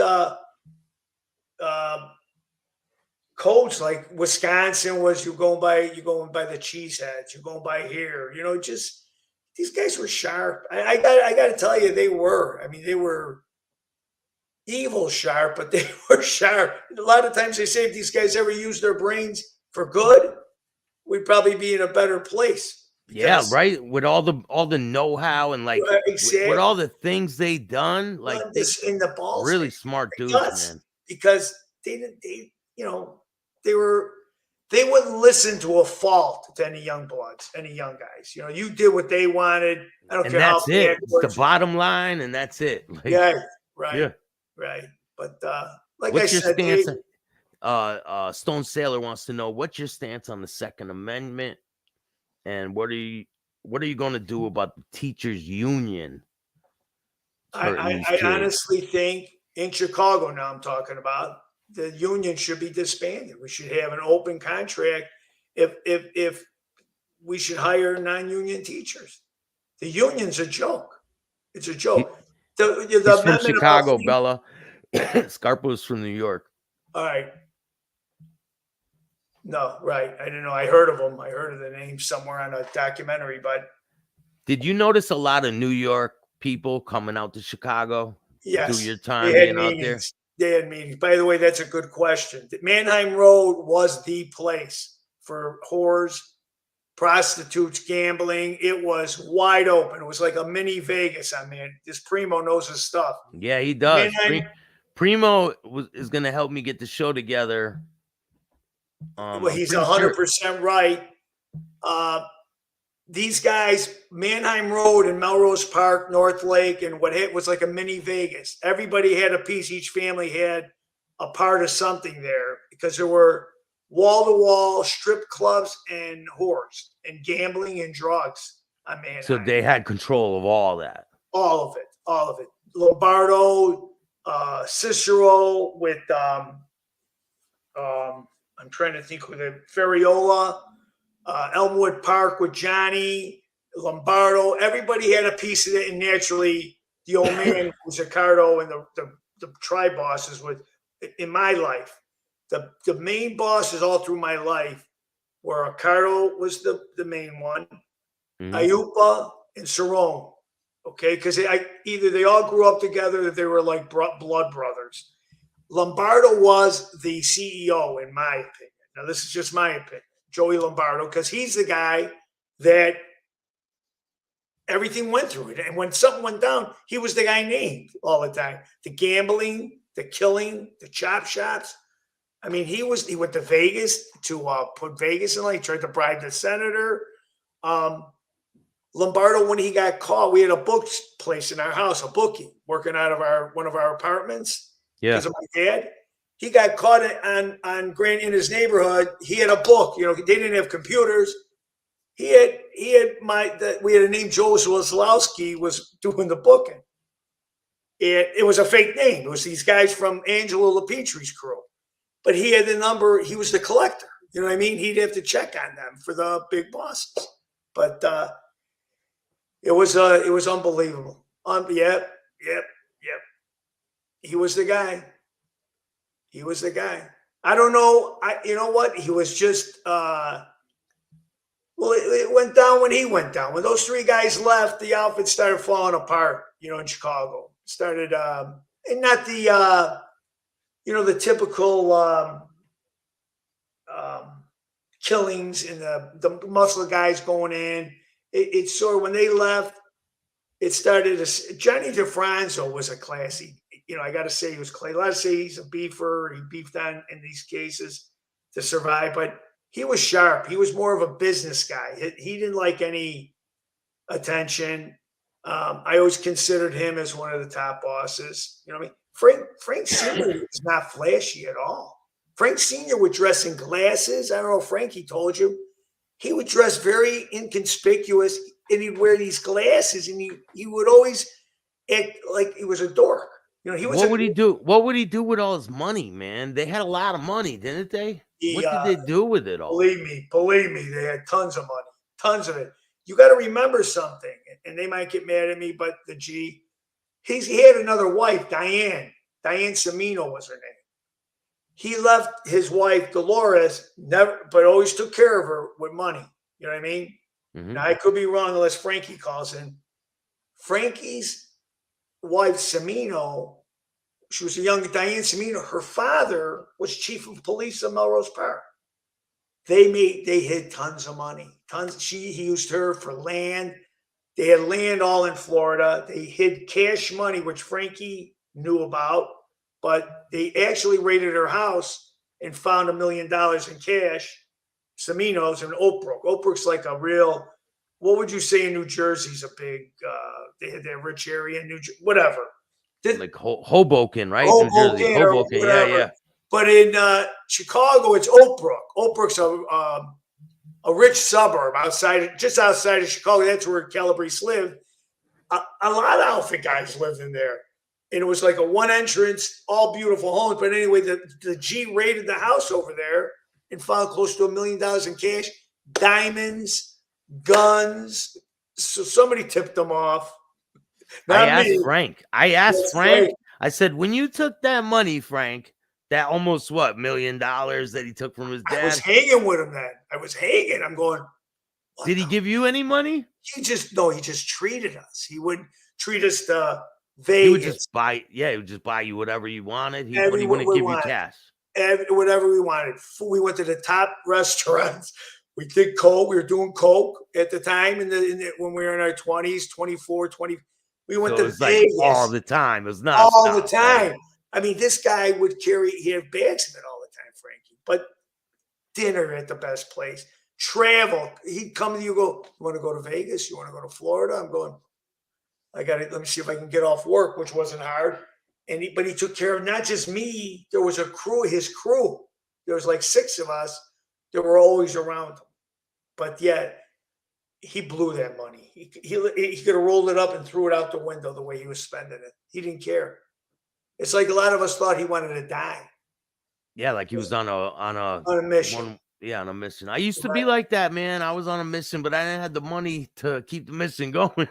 codes. Like Wisconsin was you're going by the cheeseheads. You're going by here. Just these guys were sharp. I got to tell you, they were. I mean, they were evil sharp, but they were sharp. A lot of times they say if these guys ever use their brains for good, we'd probably be in a better place. Yeah, right. With all the know-how and with all the things they done, like in the balls, really smart dudes, man. Because they wouldn't listen to a fault to any young bloods, any young guys. You did what they wanted. I don't care how bad it was. It's the bottom line, and that's it. Right. Yeah. Right. But what's I said, your stance? Stone Sailor wants to know what's your stance on the Second Amendment, and what are you going to do about the teachers' union? I honestly think in Chicago now I'm talking about the union should be disbanded. We should have an open contract. If we should hire non-union teachers, the union's a joke. It's a joke. He's from Chicago, Bella. Scarpo's from New York. All right. No, right. I didn't know. I heard of them. I heard of the name somewhere on a documentary. But did you notice a lot of New York people coming out to Chicago? Yes. Do your time being out there? They had meetings. By the way, that's a good question. Manheim Road was the place for whores, prostitutes, gambling. It was wide open. It was like a mini Vegas. I mean, this Primo knows his stuff. Yeah, he does. Primo is going to help me get the show together. Well, he's 100% right. these guys, Manheim Road and Melrose Park, North Lake, and what hit was like a mini Vegas. Everybody had a piece. Each family had a part of something there because there were wall-to-wall strip clubs and whores and gambling and drugs on Manheim. So they had control of all that. All of it. All of it. Lombardo, Cicero with I'm trying to think with the Ferriola, Elmwood Park with Johnny, Lombardo. Everybody had a piece of it, and naturally, the old man was Ricardo and the tri bosses with in my life. The main bosses all through my life were Ricardo was the main one, Ayupa and Cerrone. Okay, because either they all grew up together or they were like blood brothers. Lombardo was the CEO, in my opinion. Now, this is just my opinion. Joey Lombardo, because he's the guy that everything went through it. And when something went down, he was the guy named all the time. The gambling, the killing, the chop shops. I mean, he went to Vegas to put Vegas in, like, tried to bribe the senator. Lombardo, when he got caught, we had a book place in our house, a bookie, working out of one of our apartments. Yeah. Because of my dad. He got caught on Grant in his neighborhood. He had a book. You know, they didn't have computers. We had a name, Joe Zlowski was doing the booking. It was a fake name. It was these guys from Angelo LaPietri's crew. But he had the number. He was the collector. You know what I mean? He'd have to check on them for the big bosses. But it was unbelievable. Yep. He was the guy. He was the guy. I don't know. You know what? He was just, it went down when he went down. When those three guys left, the outfit started falling apart, in Chicago. Started, and not the, the typical killings and the muscle guys going in. It's sort of when they left, it started. Johnny DeFranco was a classy. I got to say he was clay. A lot of say he's a beefer. He beefed on in these cases to survive, but he was sharp. He was more of a business guy. He didn't like any attention. I always considered him as one of the top bosses. You know what I mean? Frank Sr. is not flashy at all. Frank Sr. would dress in glasses. I don't know if Frankie told you. He would dress very inconspicuous, and he'd wear these glasses, and he would always act like he was a dork. What would he do? What would he do with all his money, man? They had a lot of money, didn't they? What did they do with it all? Believe me, they had tons of money, tons of it. You got to remember something, and they might get mad at me, but he had another wife, Diane Semino was her name. He left his wife, Dolores, but always took care of her with money. You know what I mean? Mm-hmm. Now, I could be wrong unless Frankie calls in. Frankie's wife, Semino, she was a young Diane Semino. Her father was chief of police of Melrose Park. They had tons of money. He used her for land. They had land all in Florida. They hid cash money, which Frankie knew about, but they actually raided her house and found $1 million in cash. Semino's in Oak Brook. Oak Brook's like a real, what would you say in New Jersey's a big, they had that rich area in New Jersey, whatever. Like Hoboken, right? Hoboken, New Jersey, Hoboken, yeah. But in Chicago, it's Oak Brook. Oak Brook's a rich suburb just outside of Chicago. That's where Calabrese lived. A lot of outfit guys lived in there. And it was like a one entrance, all beautiful homes. But anyway, the G raided the house over there and found close to $1 million in cash, diamonds, guns. So somebody tipped them off. I asked Frank. I said, when you took that money, Frank, that almost $1 million that he took from his dad. I was hanging with him then. I was hanging. I'm going. Did he give you any money? He just treated us. He wouldn't treat us to Vegas. He would just buy. Yeah, he would just buy you whatever you wanted. He wouldn't give you cash. Whatever we wanted. We went to the top restaurants. We did coke. We were doing coke at the time when we were in our 20s, 24, 20. We went to Vegas all the time. It was not all the time. Right? I mean, this guy would he'd have bags of it all the time, Frankie. But dinner at the best place, travel. He'd come to you, go, you want to go to Vegas? You want to go to Florida? I'm going, I got it. Let me see if I can get off work, which wasn't hard. But he took care of not just me. There was a crew, his crew. There was like 6 of us that were always around him. But yet, he blew that money. He could have rolled it up and threw it out the window the way he was spending it. He didn't care. It's like a lot of us thought he wanted to die. Yeah, like he was on a mission. On a mission. I used to be like that, man. I was on a mission, but I didn't have the money to keep the mission going.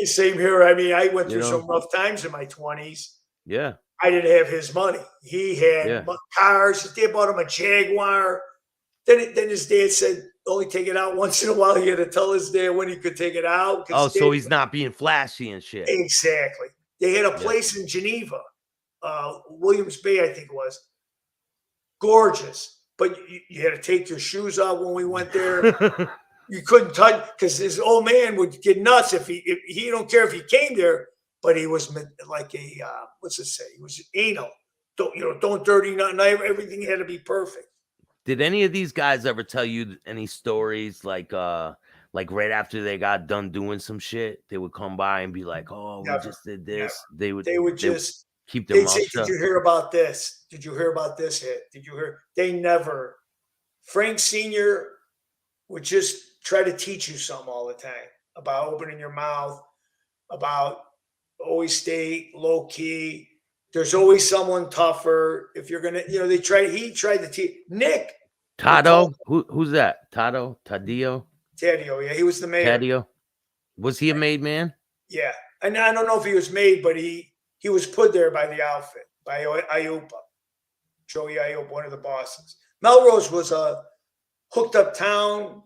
Same here. I mean, I went through some rough times in my 20s. Yeah. I didn't have his money. He had cars. His dad bought him a Jaguar. Then his dad said, only take it out once in a while. He had to tell his dad when he could take it out. Oh, so he's not being flashy and shit. Exactly. They had a place in Geneva, Williams Bay, I think it was. Gorgeous. But you had to take your shoes off when we went there. You couldn't touch, because his old man would get nuts if he don't care if he came there, but he was like a what's it say? He was anal. Don't dirty nothing. Everything had to be perfect. Did any of these guys ever tell you any stories like right after they got done doing some shit, they would come by and be like, "Oh, we just did this." Never. They would just keep their mouth shut. Did you hear about this? Did you hear about this hit? Did you hear? They never. Frank Sr. would just try to teach you something all the time about opening your mouth, about always stay low key. There's always someone tougher. If you're gonna, he tried to teach Nick. Tadio? Who's that? Tadio? Tadio, yeah, he was the mayor. Tadio. Was he a made man? Yeah. And I don't know if he was made, but he was put there by the outfit, by Ayupa. Joey Ayupa, one of the bosses. Melrose was a hooked up town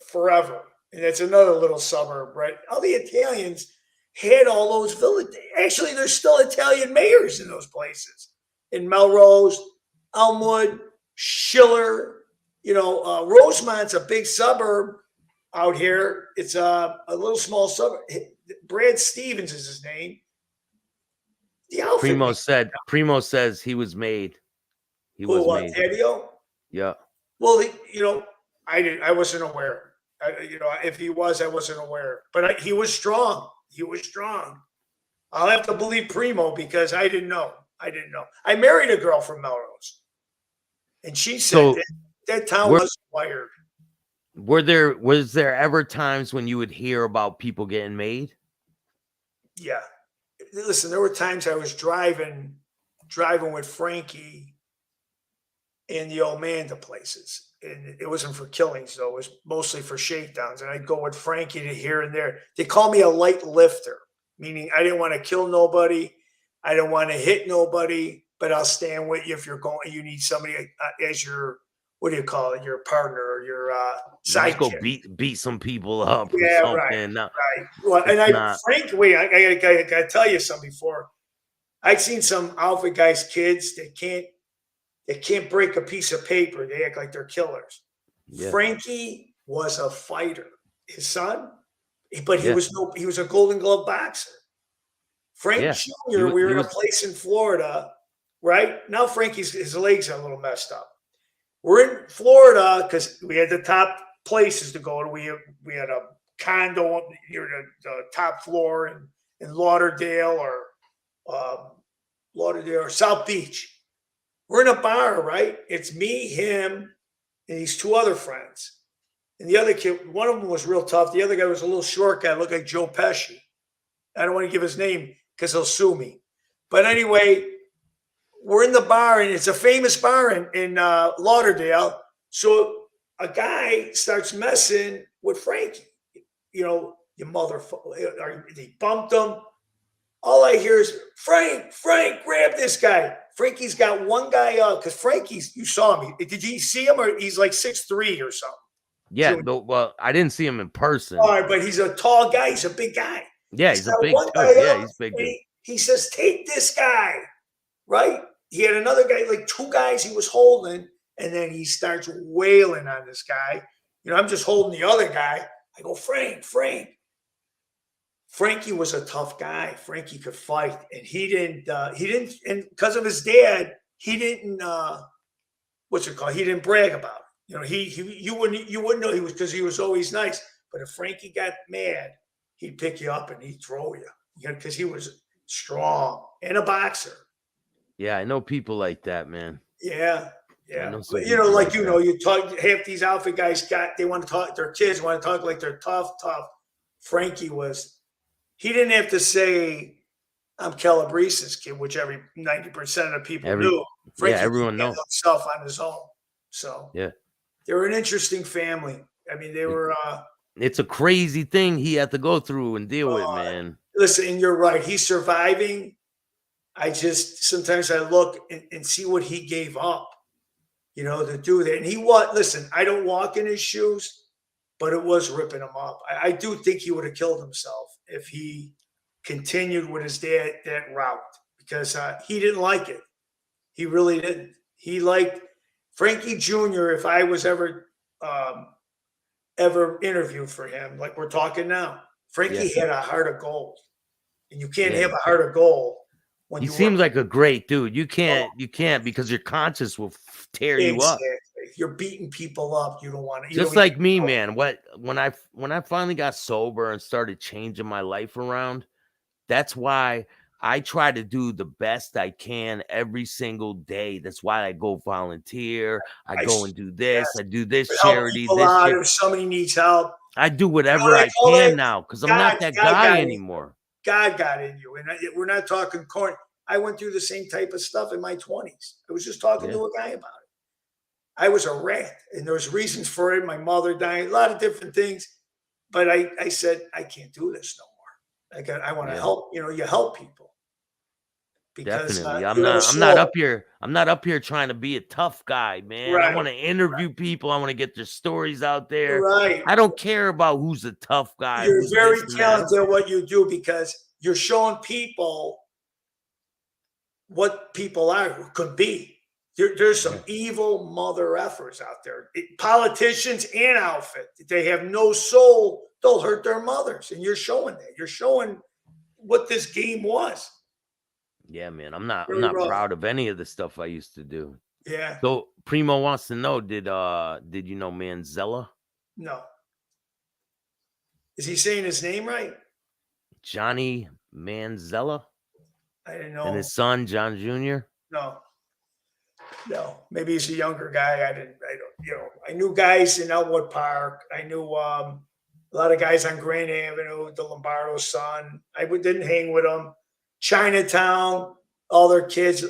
forever. And it's another little suburb, right? All the Italians had all those villages. Actually, there's still Italian mayors in those places. In Melrose, Elmwood, Schiller, Rosemont's a big suburb out here. It's a little small suburb. Brad Stevens is his name. Primo says he was made. He was made. Tadio? Yeah. Well, I wasn't aware. If he was, I wasn't aware. But he was strong. He was strong. I'll have to believe Primo because I didn't know. I married a girl from Melrose, and she said that town was wired. Was there ever times when you would hear about people getting made? Yeah. Listen, there were times I was driving with Frankie and the old man to places. And it wasn't for killings, though. It was mostly for shakedowns. And I'd go with Frankie to here and there. They call me a light lifter, meaning I didn't want to kill nobody. I didn't want to hit nobody, but I'll stand with you if you need somebody as your, what do you call it, your partner or your sidekick. Go beat some people up. Yeah, or right. No, right. Well, and frankly, I got to tell you something before. I've seen some outfit guys' kids that can't break a piece of paper. They act like they're killers. Yeah. Frankie was a fighter. His son, but he was a Golden Glove boxer. Frank Jr., we were in a place in Florida, right? Now his legs are a little messed up. We're in Florida because we had the top places to go to. We had a condo near the top floor in Lauderdale or South Beach. We're in a bar, right? It's me, him, and these 2 other friends. And the other kid, one of them was real tough. The other guy was a little short guy, looked like Joe Pesci. I don't want to give his name because he'll sue me. But anyway, we're in the bar, and it's a famous bar in Lauderdale. So a guy starts messing with Frankie. You motherfucker. He bumped him. All I hear is, Frank, grab this guy. Frankie's got one guy up because you saw him. Did you see him? Or he's like 6'3" or something. Yeah, well, I didn't see him in person. All right, but he's a tall guy. He's a big guy. Yeah, he's a big guy. Yeah, he's big. He says, take this guy, right? He had another guy, like 2 guys he was holding, and then he starts wailing on this guy. I'm just holding the other guy. I go, Frank. Frankie was a tough guy. Frankie could fight, and he didn't, and because of his dad, he didn't, what's it called? He didn't brag about it. You know, you wouldn't know he was, because he was always nice. But if Frankie got mad, he'd pick you up and he'd throw you. Because he was strong and a boxer. Yeah, I know people like that, man. Yeah. I Yeah. know some You know, people like, like you know, that. you talk, half these outfit guys they want to talk, their kids want to talk like they're tough. Frankie he didn't have to say, I'm Calabrese's kid, which 90% of people knew. Frankie everyone handled knows. himself on his own. So Yeah. they were an interesting family. I mean, they were, It's a crazy thing he had to go through and deal with, man. listen, and you're right. He's surviving. Sometimes I look and see what he gave up, you know, to do that. And listen, I don't walk in his shoes, but it was ripping him up. I do think he would have killed himself if he continued with his dad that route, because he didn't like it. He really didn't. He liked Frankie Jr. If I was ever interviewed for him, like we're talking now, Frankie had a heart of gold, and you can't have a heart of gold. He seems like a great dude. You can't because your conscience will tear you up. You're beating people up. You don't want to. Just like me, man. When I finally got sober and started changing my life around, that's why I try to do the best I can every single day. That's why I go volunteer. I go and do this. I do this charity. If somebody needs help, I do whatever I can now because I'm not that guy anymore. God got in you, and we're not talking corny. I went through the same type of stuff in my 20s. I was just talking to a guy about it. I was a rat, and there was reasons for it. My mother dying, a lot of different things. But I said, I can't do this no more. I want to help. You know, you help people. Because, definitely, I'm not up here trying to be a tough guy, man. Right. I want to interview people. I want to get their stories out there. Right. I don't care about who's a tough guy. You're very talented at what you do because you're showing people what people could be. There's some evil mother effers out there, politicians and outfit. They have no soul. They'll hurt their mothers, and you're showing that. You're showing what this game was. Yeah, man. I'm not proud of any of the stuff I used to do. Yeah. So Primo wants to know, did you know Manzella? No. Is he saying his name right? Johnny Manzella? I didn't know. And his son, John Jr.? No. Maybe he's a younger guy. I knew guys in Elwood Park. I knew a lot of guys on Grand Avenue, the Lombardo's son. I didn't hang with them. Chinatown, all their kids,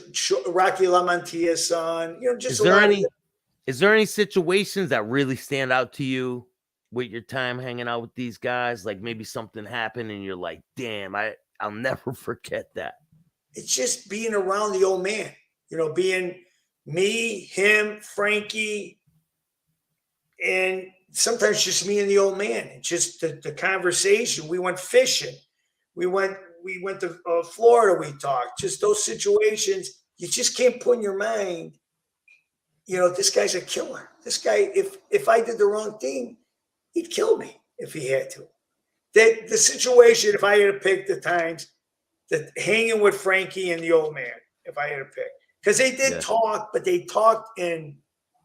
Rocky LaMantia's son. You know, just is there any situations that really stand out to you with your time hanging out with these guys? Like maybe something happened and you're like, damn, I'll never forget that. It's just being around the old man, you know, being me, him, Frankie, and sometimes just me and the old man. And just the conversation. We went fishing. We went to Florida. We talked. Just those situations. You just can't put in your mind, you know, this guy's a killer. This guy, if I did the wrong thing, he'd kill me if he had to. The situation, if I had to pick the times, that hanging with Frankie and the old man, if I had to pick. Because they did talk, but they talked and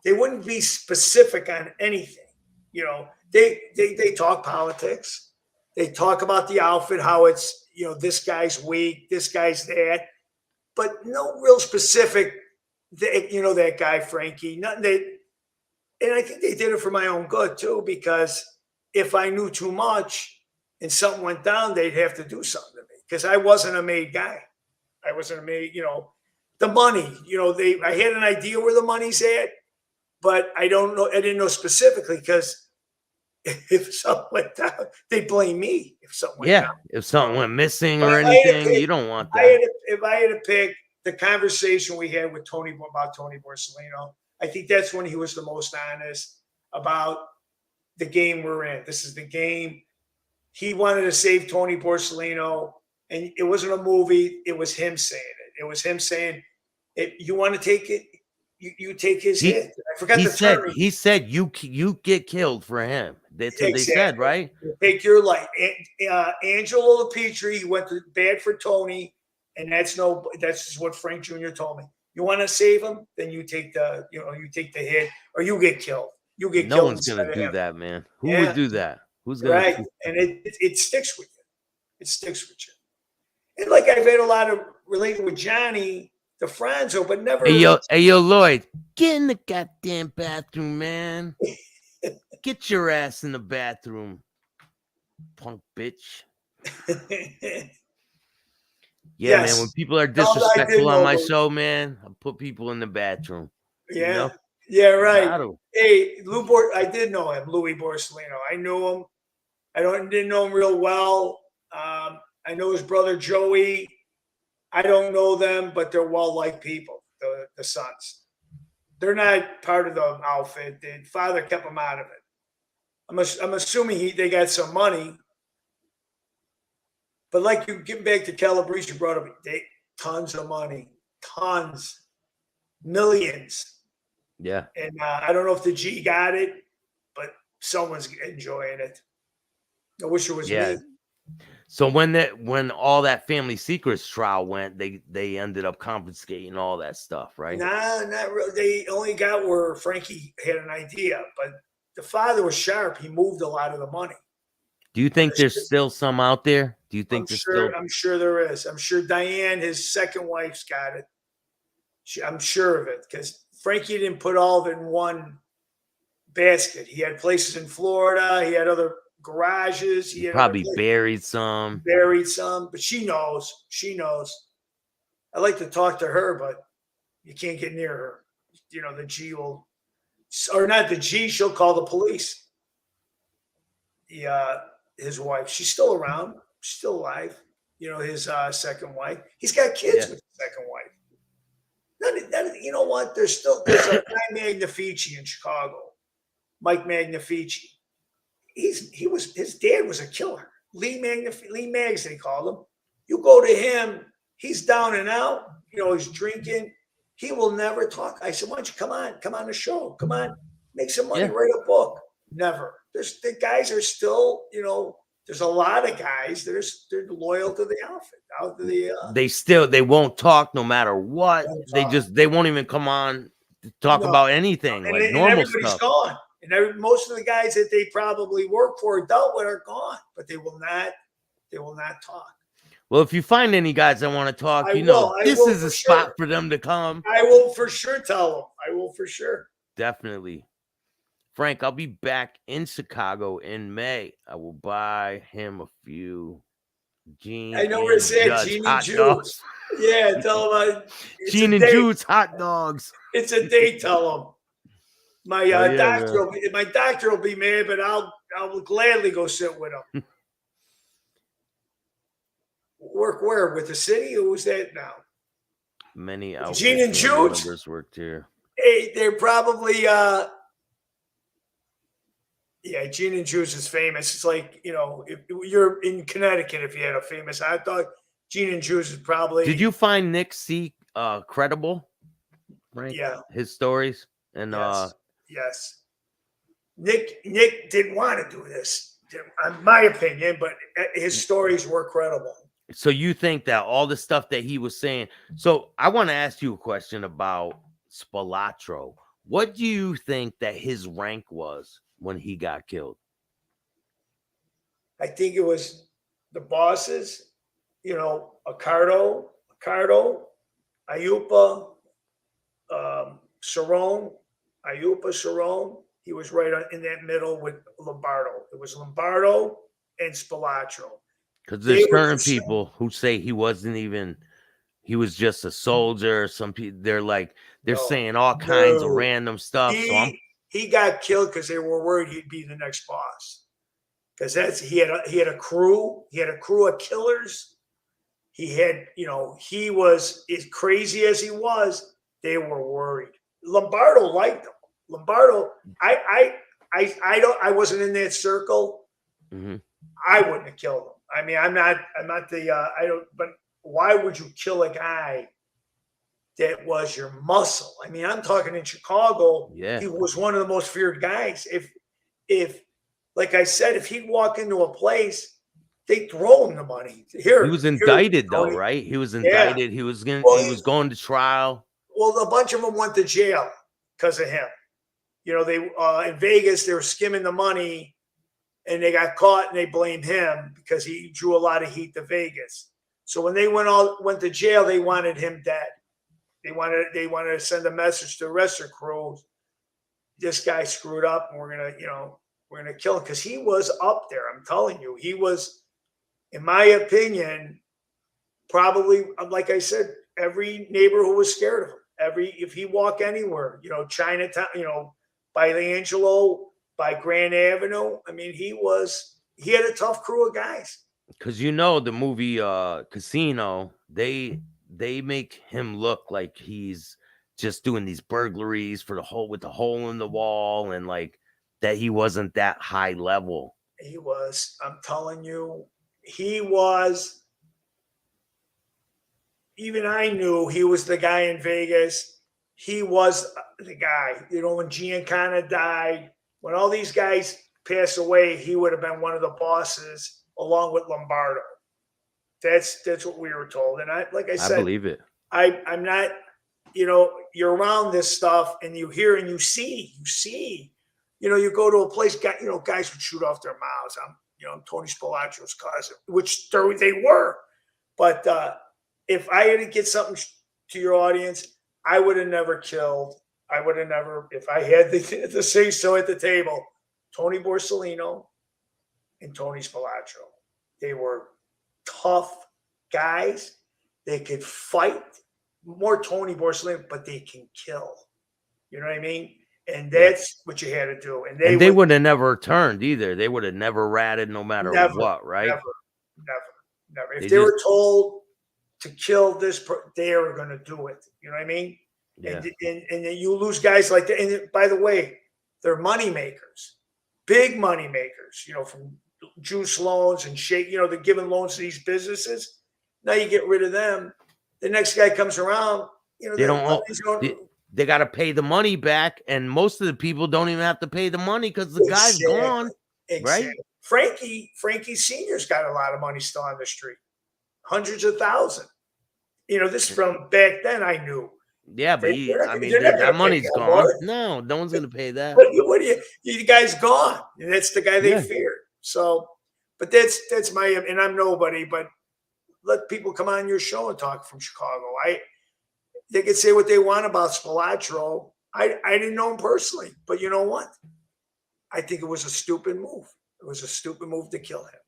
they wouldn't be specific on anything. You know, they talk politics. They talk about the outfit, how it's, you know, this guy's weak, this guy's that, but no real specific, you know, that guy, Frankie, nothing. And I think they did it for my own good too, because if I knew too much and something went down, they'd have to do something to me because I wasn't a made guy. I wasn't a made, you know, the money, you know, I had an idea where the money's at, but I didn't know specifically because if something went down, they blame me. If something went down. If something went missing or anything, you don't want that. If I had to pick the conversation we had with Tony Borsellino, I think that's when he was the most honest about the game we're in. This is the game. He wanted to save Tony Borsellino, and it wasn't a movie. It was him saying it. It was him saying, "If you want to take it, you take his hit." I forgot the term. He said you get killed for him. That's what they said, right? Take your life. Angelo Petrie, he went to bad for Tony, and that's just what Frank Jr. told me. You want to save him, then you take the hit, or you get killed. you get No killed one's instead gonna of do him. that, man. Who Yeah. would do that? Who's gonna Right. do And it sticks with you. It sticks with you. And like I've had a lot of related with Johnny DeFranco, but never. Hey yo, Lloyd, get in the goddamn bathroom, man. Get your ass in the bathroom, punk bitch. Yeah, man. When people are disrespectful on my show, man, I put people in the bathroom. Yeah. You know? Yeah, right. Gotta. Hey, I did know him, Louis Borsellino. I knew him. Didn't know him real well. I know his brother Joey. I don't know them, but they're well-liked people, the sons. They're not part of the outfit. The father kept them out of it. I'm assuming they got some money. But like you get back to Calabrese, you brought up tons of money. Tons. Millions. Yeah. And I don't know if the G got it, but someone's enjoying it. I wish it was me. So when all that family secrets trial went, they ended up confiscating all that stuff, right? Nah, not really. They only got where Frankie had an idea, but the father was sharp. He moved a lot of the money. Do you think there's still some out there? Do you think I'm sure there is. I'm sure Diane, his second wife's got it. I'm sure of it because Frankie didn't put all of it in one basket. He had places in Florida. He had other garages. He had probably buried some. But she knows. I like to talk to her, but you can't get near her. You know, the G will, or not the G, she'll call the police. His wife, she's still around. She's still alive. You know, his second wife. He's got kids with his second wife. You know what? There's a guy Magnifici in Chicago, Mike Magnifici. His dad was a killer. Lee Maggs, they called him. You go to him, he's down and out. You know, he's drinking. He will never talk. I said, why don't you come on the show? Come on, make some money, write a book. Never. The guys are still, you know, there's a lot of guys that they're loyal to the outfit. They won't talk no matter what. They won't even come on to talk about anything like normal stuff. Gone. And most of the guys that they probably work for or dealt with are gone, but they will not talk. Well, if you find any guys that want to talk, this is a spot for them to come. I will for sure tell them. I will for sure. Definitely. Frank, I'll be back in Chicago in May. I will buy him a few Gene. I know where it's at. Gene and Jude's. Yeah, tell him. Gene and Jude's hot dogs. It's a date. Tell him. My doctor will be mad, but I'll gladly go sit with him. Work where? With the city? Who's that now? Many Gene and Jude's worked here. Hey, they're probably Gene and Jude's is famous. It's like, you know, if you're in Connecticut, if you had a famous hot dog, Gene and Jude's is probably. Did you find Nick C credible? Right? Yeah. His stories and yes. Nick didn't want to do this, in my opinion, but his stories were credible. So you think that all the stuff that he was saying? So I want to ask you a question about Spilatro. What do you think that his rank was when he got killed? I think it was the bosses, you know, Accardo, Ayupa, Cerrone, he was right in that middle with Lombardo. It was Lombardo and Spilatro. Because there's certain people who say he was just a soldier. Some people, they're saying all kinds of random stuff. He got killed because they were worried he'd be the next boss. Because he had a crew. He had a crew of killers. He was as crazy as he was. They were worried. Lombardo liked him. Lombardo, I wasn't in that circle. Mm-hmm. I wouldn't have killed him. I mean, I'm not but why would you kill a guy that was your muscle? I mean, I'm talking in Chicago. Yeah. He was one of the most feared guys. If like I said, if he'd walk into a place, they'd throw him the money. He was indicted though, right? He was indicted. Yeah. He was going to trial. Well, a bunch of them went to jail because of him. You know, they in Vegas, they were skimming the money and they got caught and they blamed him because he drew a lot of heat to Vegas. So when they went to jail, they wanted him dead. They wanted to send a message to the rest of the crew. This guy screwed up and we're gonna kill him because he was up there. I'm telling you, he was, in my opinion, probably, like I said, every neighborhood was scared of him. If he walked anywhere, you know, Chinatown, you know, by the Angelo, by Grand Avenue. I mean, he had a tough crew of guys. Because you know the movie Casino, they make him look like he's just doing these burglaries with the hole in the wall, and like that he wasn't that high level. He was. I'm telling you, he was. Even I knew he was the guy in Vegas. He was the guy. You know, when Giancana died, when all these guys passed away, he would have been one of the bosses along with Lombardo. That's what we were told. And I said, I believe it. I'm not, you know, you're around this stuff and you hear and you see, you know, you go to a place, you know, guys would shoot off their mouths. I'm Tony Spilatro's cousin, which they were. But if I had to get something to your audience, I would have never killed. I would have never, if I had to say so at the table, Tony Borsellino and Tony Spilatro. They were tough guys. They could fight. More Tony Borsellino, but they can kill. You know what I mean? And that's what you had to do. And they would have never turned either. They would have never ratted no matter what, right? Never. If they were told to kill this, they are going to do it. You know what I mean? Yeah. And then you lose guys like that. And by the way, they're money makers, big money makers, you know, from juice loans and shake, you know, they're giving loans to these businesses. Now you get rid of them. The next guy comes around, you know, they got to pay the money back. And most of the people don't even have to pay the money because the guy's gone. Exactly. Right? Frankie Sr.'s got a lot of money still on the street. Hundreds of thousands. You know, this from back then I knew. Yeah, but that money's gone. No one's going to pay that. What do you guy's gone. And that's the guy they feared. So, but that's my, and I'm nobody, but let people come on your show and talk from Chicago. They could say what they want about Spilatro. I didn't know him personally, but you know what? I think it was a stupid move. It was a stupid move to kill him.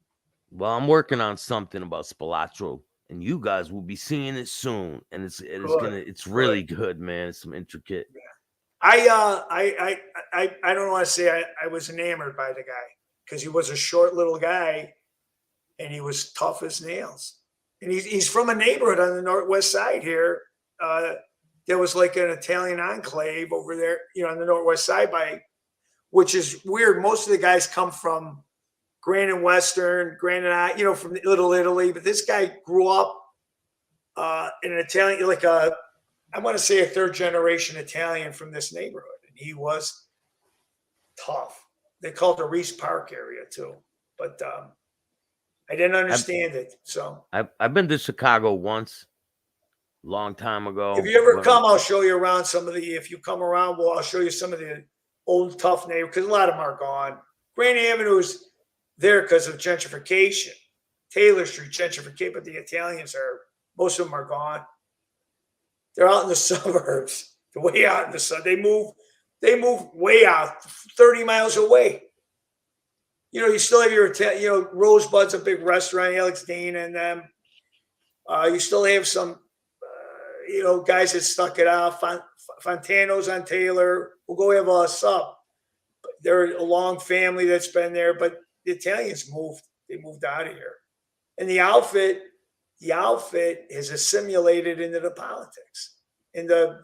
Well, I'm working on something about Spilatro, and you guys will be seeing it soon. And it's really good, man. It's some intricate. Yeah. I don't want to say I was enamored by the guy because he was a short little guy, and he was tough as nails. And he's from a neighborhood on the northwest side here. There was like an Italian enclave over there, you know, on the northwest side which is weird. Most of the guys come from Grand and Western, you know, from Little Italy. But this guy grew up in an Italian, like I want to say a third generation Italian from this neighborhood. And he was tough. They called it the Reese Park area too. But I didn't understand it. So I've been to Chicago once, long time ago. If you ever come, I'll show you around if you come around, I'll show you some of the old tough neighborhoods because a lot of them are gone. Grand Avenue is there because of gentrification. Taylor Street gentrification, but the Italians most of them are gone. They're out in the suburbs, way out in the sun. They move way out, 30 miles away. You know, you still have your, Rosebud's a big restaurant, Alex Dean and them. You still have some, guys that stuck it out. Fontano's on Taylor. We'll go have a sub. They're a long family that's been there, but the Italians moved. They moved out of here. And the outfit is assimilated into the politics, in the,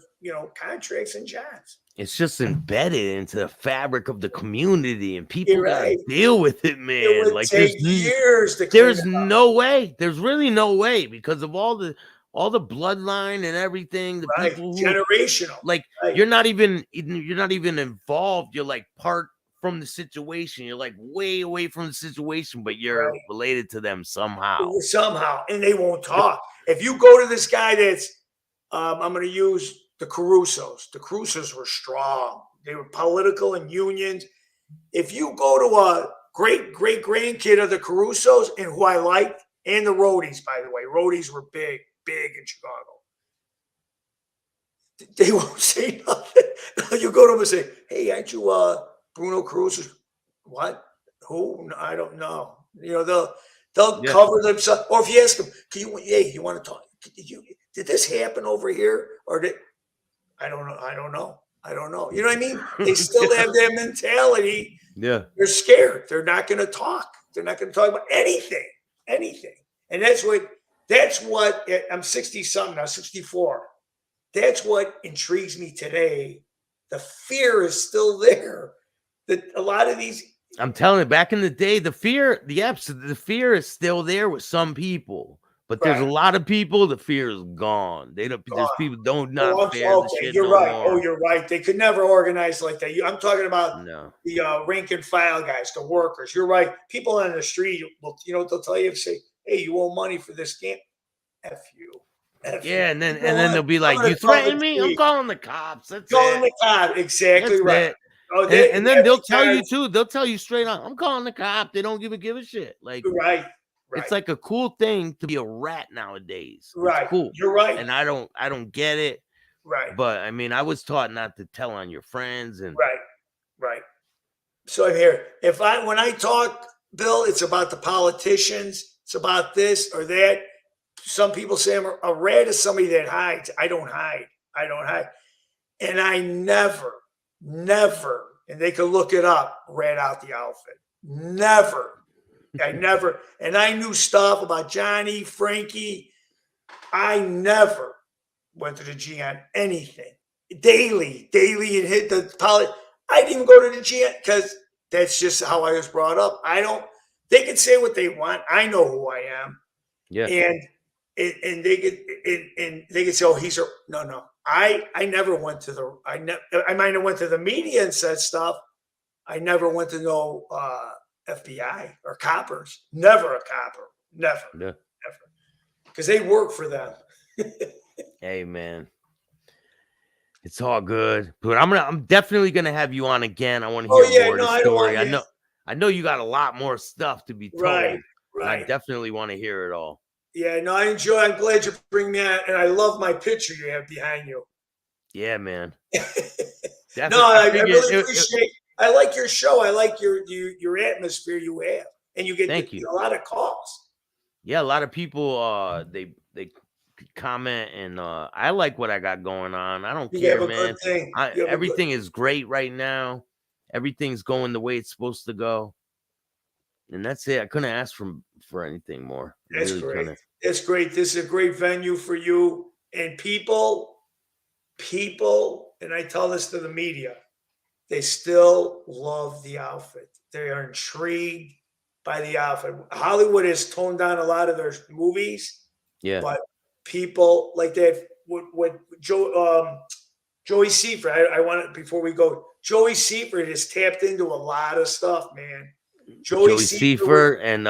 contracts and jobs. It's just embedded into the fabric of the community, and people gotta deal with it, man. It would take years to there's no way. There's really no way because of all the bloodline and everything. The people who, generational. You're not even involved. You're like part from the situation. You're like way away from the situation, but you're related to them somehow. And they won't talk. If you go to this guy that's, I'm going to use the Carusos. The Carusos were strong. They were political and unions. If you go to a great grandkid of the Carusos, and who I liked, and the Roadies, by the way, Roadies were big in Chicago. They won't say nothing. You go to them and say, "Hey, aren't you Bruno Caruso?" What? Who? No, I don't know. They'll cover themselves. Or if you ask them, you want to talk? Did this happen over here? Or did I don't know. I don't know. You know what I mean? They still have that mentality. Yeah. They're scared. They're not going to talk. They're not going to talk about anything. And that's what I'm 60 something now, 64. That's what intrigues me today. The fear is still there. That a lot of these. I'm telling you, back in the day, the fear is still there with some people, but there's a lot of people. The fear is gone. There's people not fear the shit. You're no right. more. Oh, you're right. They could never organize like that. I'm talking about the rank and file guys, the workers. You're right. People on the street, they'll tell you, say, "Hey, you owe money for this game." F you. Yeah, and then they'll be like, "You threaten me? I'm calling the cops." That's calling the cops. Exactly That's right. it. Oh, and then they'll tell you too. They'll tell you straight on, "I'm calling the cop." They don't give a shit. Like right. It's like a cool thing to be a rat nowadays. Right. It's cool. You're right. And I don't get it. Right. But I mean, I was taught not to tell on your friends and right. So I'm here. When I talk, Bill, it's about the politicians. It's about this or that. Some people say I'm a rat is somebody that hides. I don't hide. And I never, and they can look it up, rat out the outfit. Never. I never. And I knew stuff about Johnny, Frankie. I never went to the G on anything. Daily and hit the I didn't even go to the G because that's just how I was brought up. They can say what they want. I know who I am. Yeah. And they could say, "Oh, he's a no." I never went to I might have went to the media and said stuff. I never went to no FBI or coppers. Never a copper. Never. Because they work for them. Hey man, it's all good. But I'm definitely gonna have you on again. I want to hear more of the story. I know you got a lot more stuff to be told. Right. I definitely want to hear it all. Yeah, no, I'm glad you bring me on, and I love my picture you have behind you. Yeah, man. No, I really appreciate. I like your show. I like your atmosphere you have, and you get a lot of calls. Yeah, a lot of people they comment, and I like what I got going on. I don't care, man. Everything is great right now. Everything's going the way it's supposed to go. And that's it. I couldn't ask for anything more. That's really great. That's great. This is a great venue for you. And people, and I tell this to the media, they still love the outfit. They are intrigued by the outfit. Hollywood has toned down a lot of their movies. Yeah. But people like that, what Joey Seifert, I want to, before we go, Joey Seifert has tapped into a lot of stuff, man. Joey Seifert and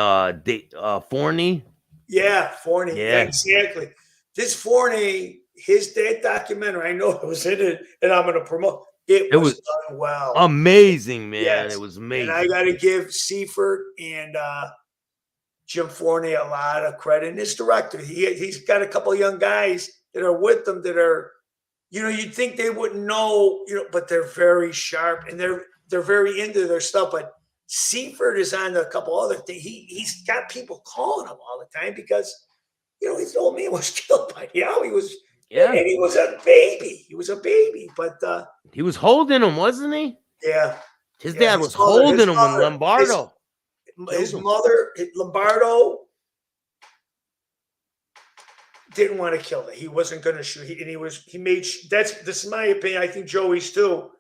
Forney. Yeah, Forney. Yeah, exactly. This Forney, that documentary, I know it was in it, and I'm going to promote. It was done well. Amazing, man. Yes. It was amazing. And I got to give Seifert and Jim Forney a lot of credit. And his director, he's got a couple of young guys that are with them that are, you'd think they wouldn't know, but they're very sharp and they're very into their stuff. But Seifert is on a couple other things. He's got people calling him all the time because, his old man was killed by He was, and he was a baby. But he was holding him, wasn't he? Yeah. His dad was holding him when Lombardo. His mother, Lombardo, didn't want to kill him. He wasn't going to shoot. This is my opinion. I think Joey's too.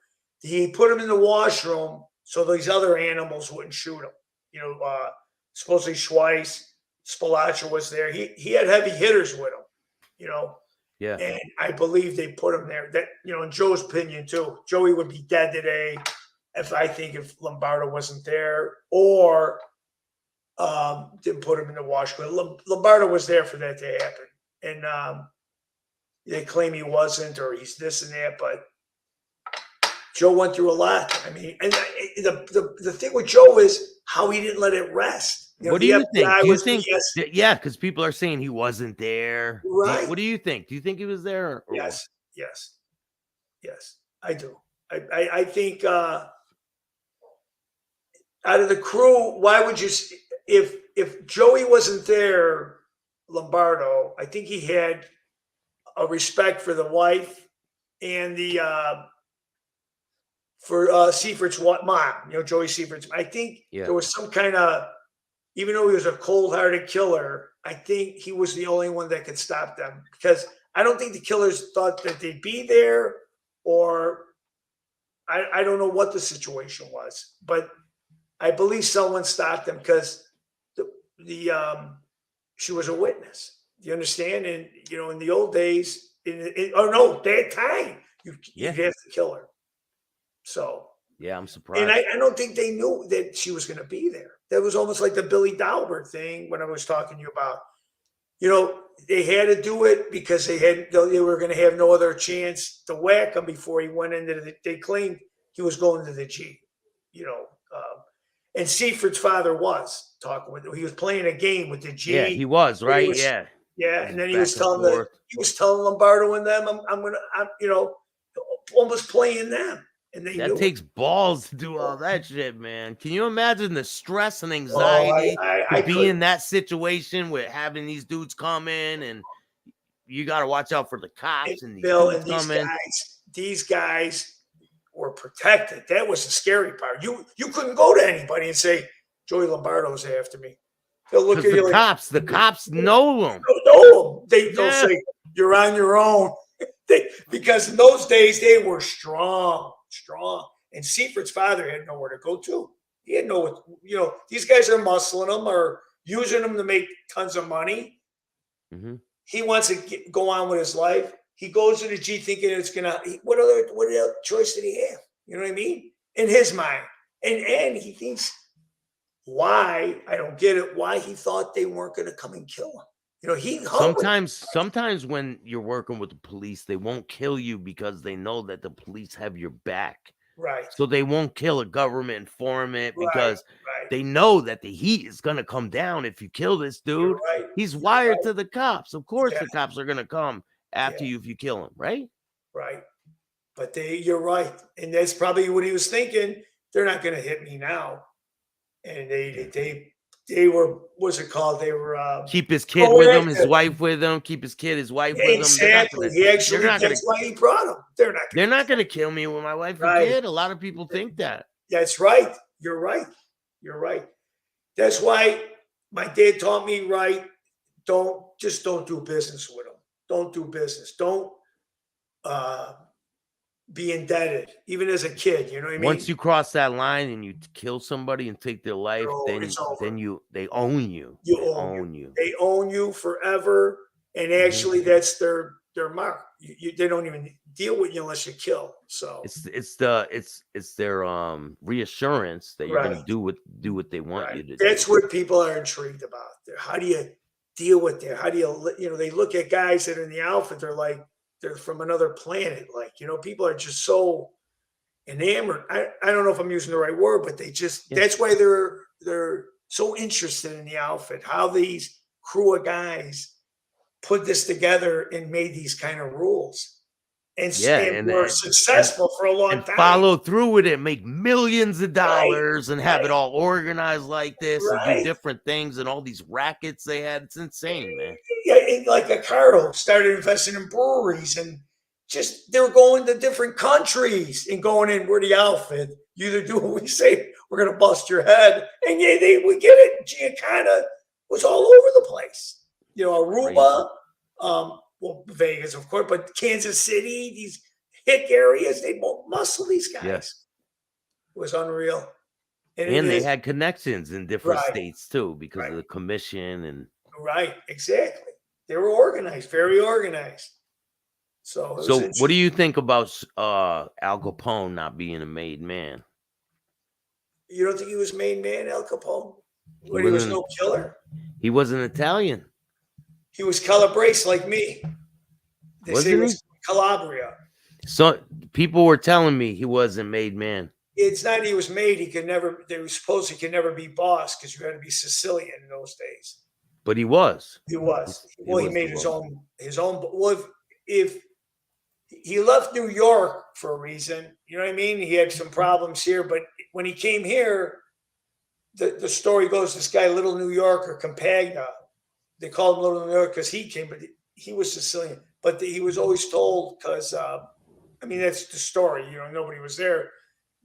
He put him in the washroom so these other animals wouldn't shoot him. Supposedly Schweiss, Spilatro was there. He had heavy hitters with him, Yeah. And I believe they put him there. That, in Joe's opinion too, Joey would be dead today if Lombardo wasn't there or didn't put him in the washroom. Lombardo was there for that to happen. And they claim he wasn't or he's this and that, but Joe went through a lot. I mean, and the thing with Joe is how he didn't let it rest. What do you think? Do you think? BS. Yeah, because people are saying he wasn't there. Right. What do you think? Do you think he was there? Or Yes, I do. I think out of the crew, why would you? If Joey wasn't there, Lombardo, I think he had a respect for the wife and the for Seifert's mom. You know, Joey Seifert's. I think there was some kind of, even though he was a cold-hearted killer, I think he was the only one that could stop them, because I don't think the killers thought that they'd be there, or I don't know what the situation was, but I believe someone stopped them because she was a witness. Do you understand? And you know, in the old days, that time, you'd have to kill her. So yeah, I'm surprised. And I don't think they knew that she was going to be there. That was almost like the Billy Daubert thing when I was talking to you about. You know, they had to do it because they were going to have no other chance to whack him before he went into they claimed he was going to the G. You know, and Seifert's father was talking with him. He was playing a game with the G. Yeah, he was, right? Yeah, and then he was telling Lombardo and them, I'm you know, almost playing them. And that takes balls to do all that shit, man. Can you imagine the stress and anxiety to be in that situation with having these dudes come in, and you got to watch out for the cops and these guys were protected. That was the scary part. You couldn't go to anybody and say, Joey Lombardo's after me. They'll look at you the cops know them. They'll say, you're on your own. Because in those days, they were strong. And Seifert's father had nowhere to go to. He had these guys are muscling him or using him to make tons of money. Mm-hmm. He wants to go on with his life. He goes to the G thinking it's gonna. What other choice did he have? You know what I mean? In his mind, and he thinks, why, I don't get it. Why he thought they weren't going to come and kill him? You know, sometimes when you're working with the police, they won't kill you because they know that the police have your back. Right. So they won't kill a government informant because they know that the heat is going to come down if you kill this dude. He's wired to the cops. Of course, the cops are going to come after you if you kill him, right? Right. But you're right. And that's probably what he was thinking. They're not going to hit me now. And they were, what's it called? They were keep his kid with him, his wife with him, keep his kid, his wife with him. Exactly. That's why he brought him. They're not going to kill me with my wife and kid. A lot of people think that. That's right. You're right. That's why my dad taught me, don't do business with them. Don't do business. Don't be indebted, even as a kid. You know what I mean? Once you cross that line and you kill somebody and take their life, then they own you. They own you forever. And actually, that's their mark. They don't even deal with you unless you kill. So it's their reassurance that you're going to do what they want you to do. That's what people are intrigued about. How do you deal with that? How do you they look at guys that are in the outfit, they're like, they're from another planet. People are just so enamored. I don't know if I'm using the right word, but that's why they're so interested in the outfit, how these crew of guys put this together and made these kind of rules. And were successful for a long time. Follow through with it, make millions of dollars and have it all organized like this and do different things and all these rackets they had. It's insane, man. Yeah, like Ricardo started investing in breweries and they were going to different countries and going in, we're the outfit. You either do what we say, we're going to bust your head. And we get it. Giancana was all over the place. Aruba, Vegas, of course, but Kansas City, these hick areas, they muscle these guys. Yes. It was unreal. And they had connections in different states too because of the commission and exactly. They were organized, very organized. So what do you think about Al Capone not being a made man? You don't think he was made man, Al Capone? He was no killer. He was an Italian. He was Calabrese like me. They say he was he? Calabria. So people were telling me he wasn't made man. It's not he was made. He could never. They were supposed he could never be boss because you had to be Sicilian in those days. But he was. He was. He Well, he was made the his boss. own. His own. Well, if he left New York for a reason, you know what I mean. He had some problems here, but when he came here, the story goes, this guy, Little New Yorker, Campagna, they called him Little New York because he came, but he was Sicilian. But he was always told, because, I mean, that's the story, you know, nobody was there,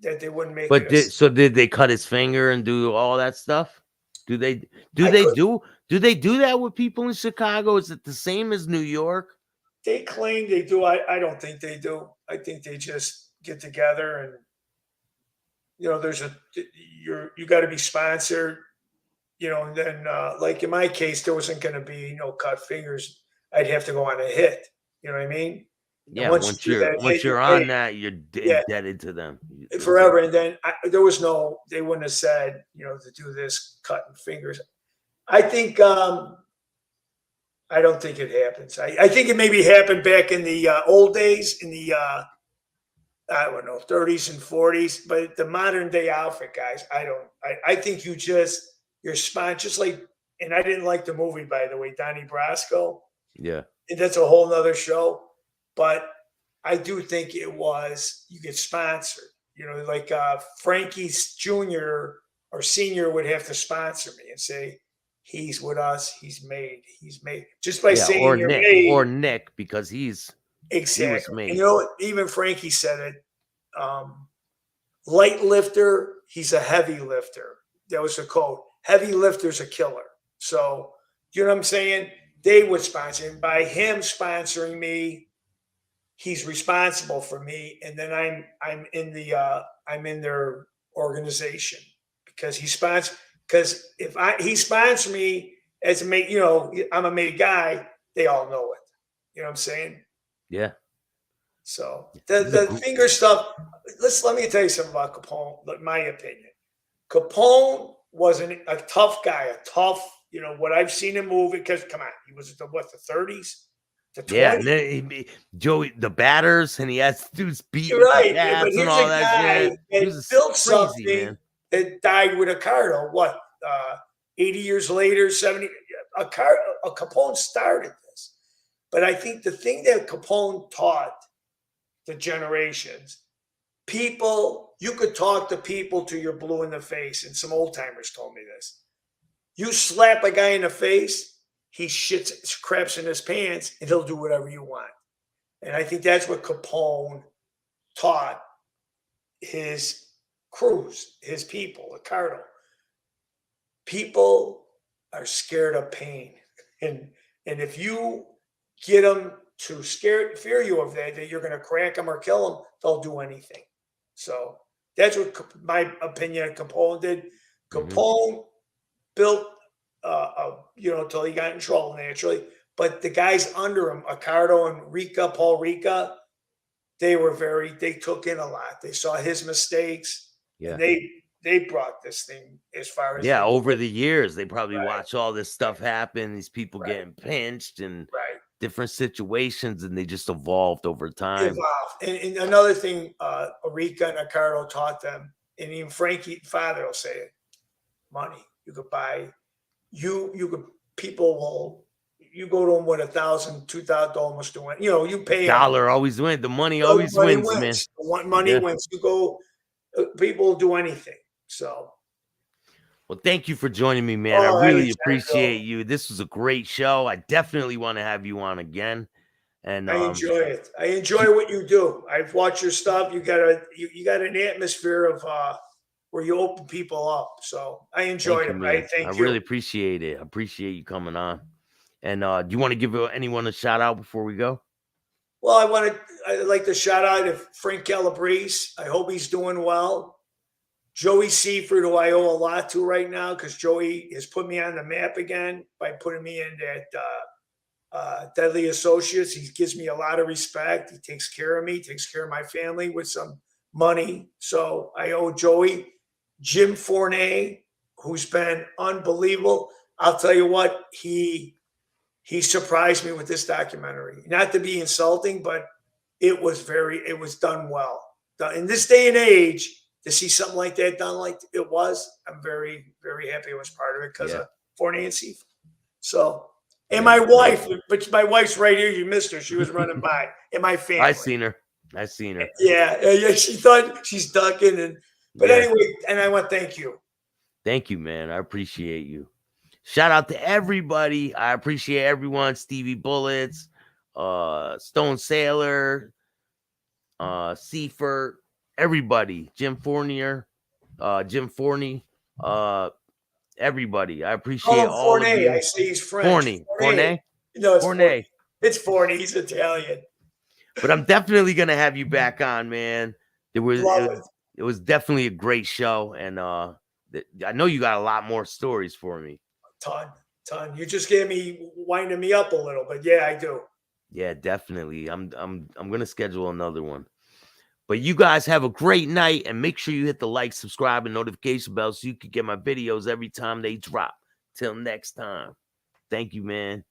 that they wouldn't make But it. did they cut his finger and do all that stuff? Do they do that with people in Chicago? Is it the same as New York? They claim they do. I don't think they do. I think they just get together and, you know, you got to be sponsored, you know, and then like in my case, there wasn't going to be no cut fingers. I'd have to go on a hit. You know what I mean? Yeah. Once you're on that, you're indebted to them forever. And then they wouldn't have said, you know, to do this cutting fingers. I think, I don't think it happens. I think it maybe happened back in the old days, in the, I don't know, 30s and 40s, but the modern day outfit guys, I think you're spine, just like, and I didn't like the movie, by the way, Donnie Brasco. Yeah. And that's a whole nother show. But I do think you get sponsored, you know, like Frankie's Jr. or Senior would have to sponsor me and say, he's with us, he's made, just by saying or you're Nick, made. or Nick, because he's exactly. And you know, even Frankie said it. Light lifter, he's a heavy lifter. That was the code. Heavy lifter's a killer. So, you know what I'm saying? They would sponsor him. By him sponsoring me, he's responsible for me, and then I'm in their organization because he sponsors. Because if he sponsors me as a mate, you know, I'm a made guy. They all know it. You know what I'm saying? Yeah. So the finger stuff. Let me tell you something about Capone. Like my opinion, Capone wasn't a tough guy. You know what I've seen him move. Because come on, he was the 30s, the 20s. Yeah, and then Joey, the batters, and he has dudes beating right, but here's and all a that guy shit. that built something, man, that died with a Cardo. What? 80 years later, 70. A Capone started this, but I think the thing that Capone taught the generations, people, you could talk to people till you're blue in the face, and some old timers told me this. You slap a guy in the face, he craps in his pants, and he'll do whatever you want. And I think that's what Capone taught his crews, his people, Ricardo. People are scared of pain. And if you get them to fear you of that you're going to crack them or kill them, they'll do anything. So that's what my opinion of Capone did. Capone built, you know, until he got in trouble naturally. But the guys under him, Accardo and Paul Rica, they took in a lot. They saw his mistakes. Yeah. And they brought this thing as far as. Yeah, over the years, they probably watched all this stuff happen, these people getting pinched and different situations, and they just evolved over time. And another thing, Rica and Accardo taught them, and even Frankie, father will say it, money. You could buy, people will, you go to them with $1,000, $2,000, almost doing, you know, you pay dollar always wins. The money always wins, man. Money wins. You go, people will do anything. So, well, thank you for joining me, man. I really appreciate you. This was a great show. I definitely want to have you on again. And I enjoy it. I enjoy what you do. I've watched your stuff. You got an atmosphere of where you open people up. So I enjoy it. Right? Thank you. I really appreciate it. I appreciate you coming on. And do you want to give anyone a shout out before we go? Well, I'd like to shout out to Frank Calabrese. I hope he's doing well. Joey Seaford, who I owe a lot to right now, because Joey has put me on the map again by putting me in that Deadly Associates. He gives me a lot of respect. He takes care of me, takes care of my family with some money. So I owe Joey. Jim Fournier, who's been unbelievable. I'll tell you what, he surprised me with this documentary. Not to be insulting, but it was done well. In this day and age, to see something like that done like it was, I'm very, very happy I was part of it because of Forney and Seafood. So, and my wife, but my wife's right here. You missed her. She was running by, and my family. I seen her. Yeah. She thought she's ducking, but anyway, and I want to thank you. Thank you, man. I appreciate you. Shout out to everybody. I appreciate everyone. Stevie Bullets, Stone Sailor, Seifert, everybody. Jim Forney, everybody. I appreciate all Forney. of you. I say he's French. Forney. No, it's Forney. It's Forney. He's Italian. But I'm definitely gonna have you back on, man. It was definitely a great show, and I know you got a lot more stories for me. Ton. You just gave me winding me up a little, but yeah, I do. Yeah, definitely. I'm gonna schedule another one. But you guys have a great night, and make sure you hit the like, subscribe, and notification bell so you can get my videos every time they drop. Till next time. Thank you, man.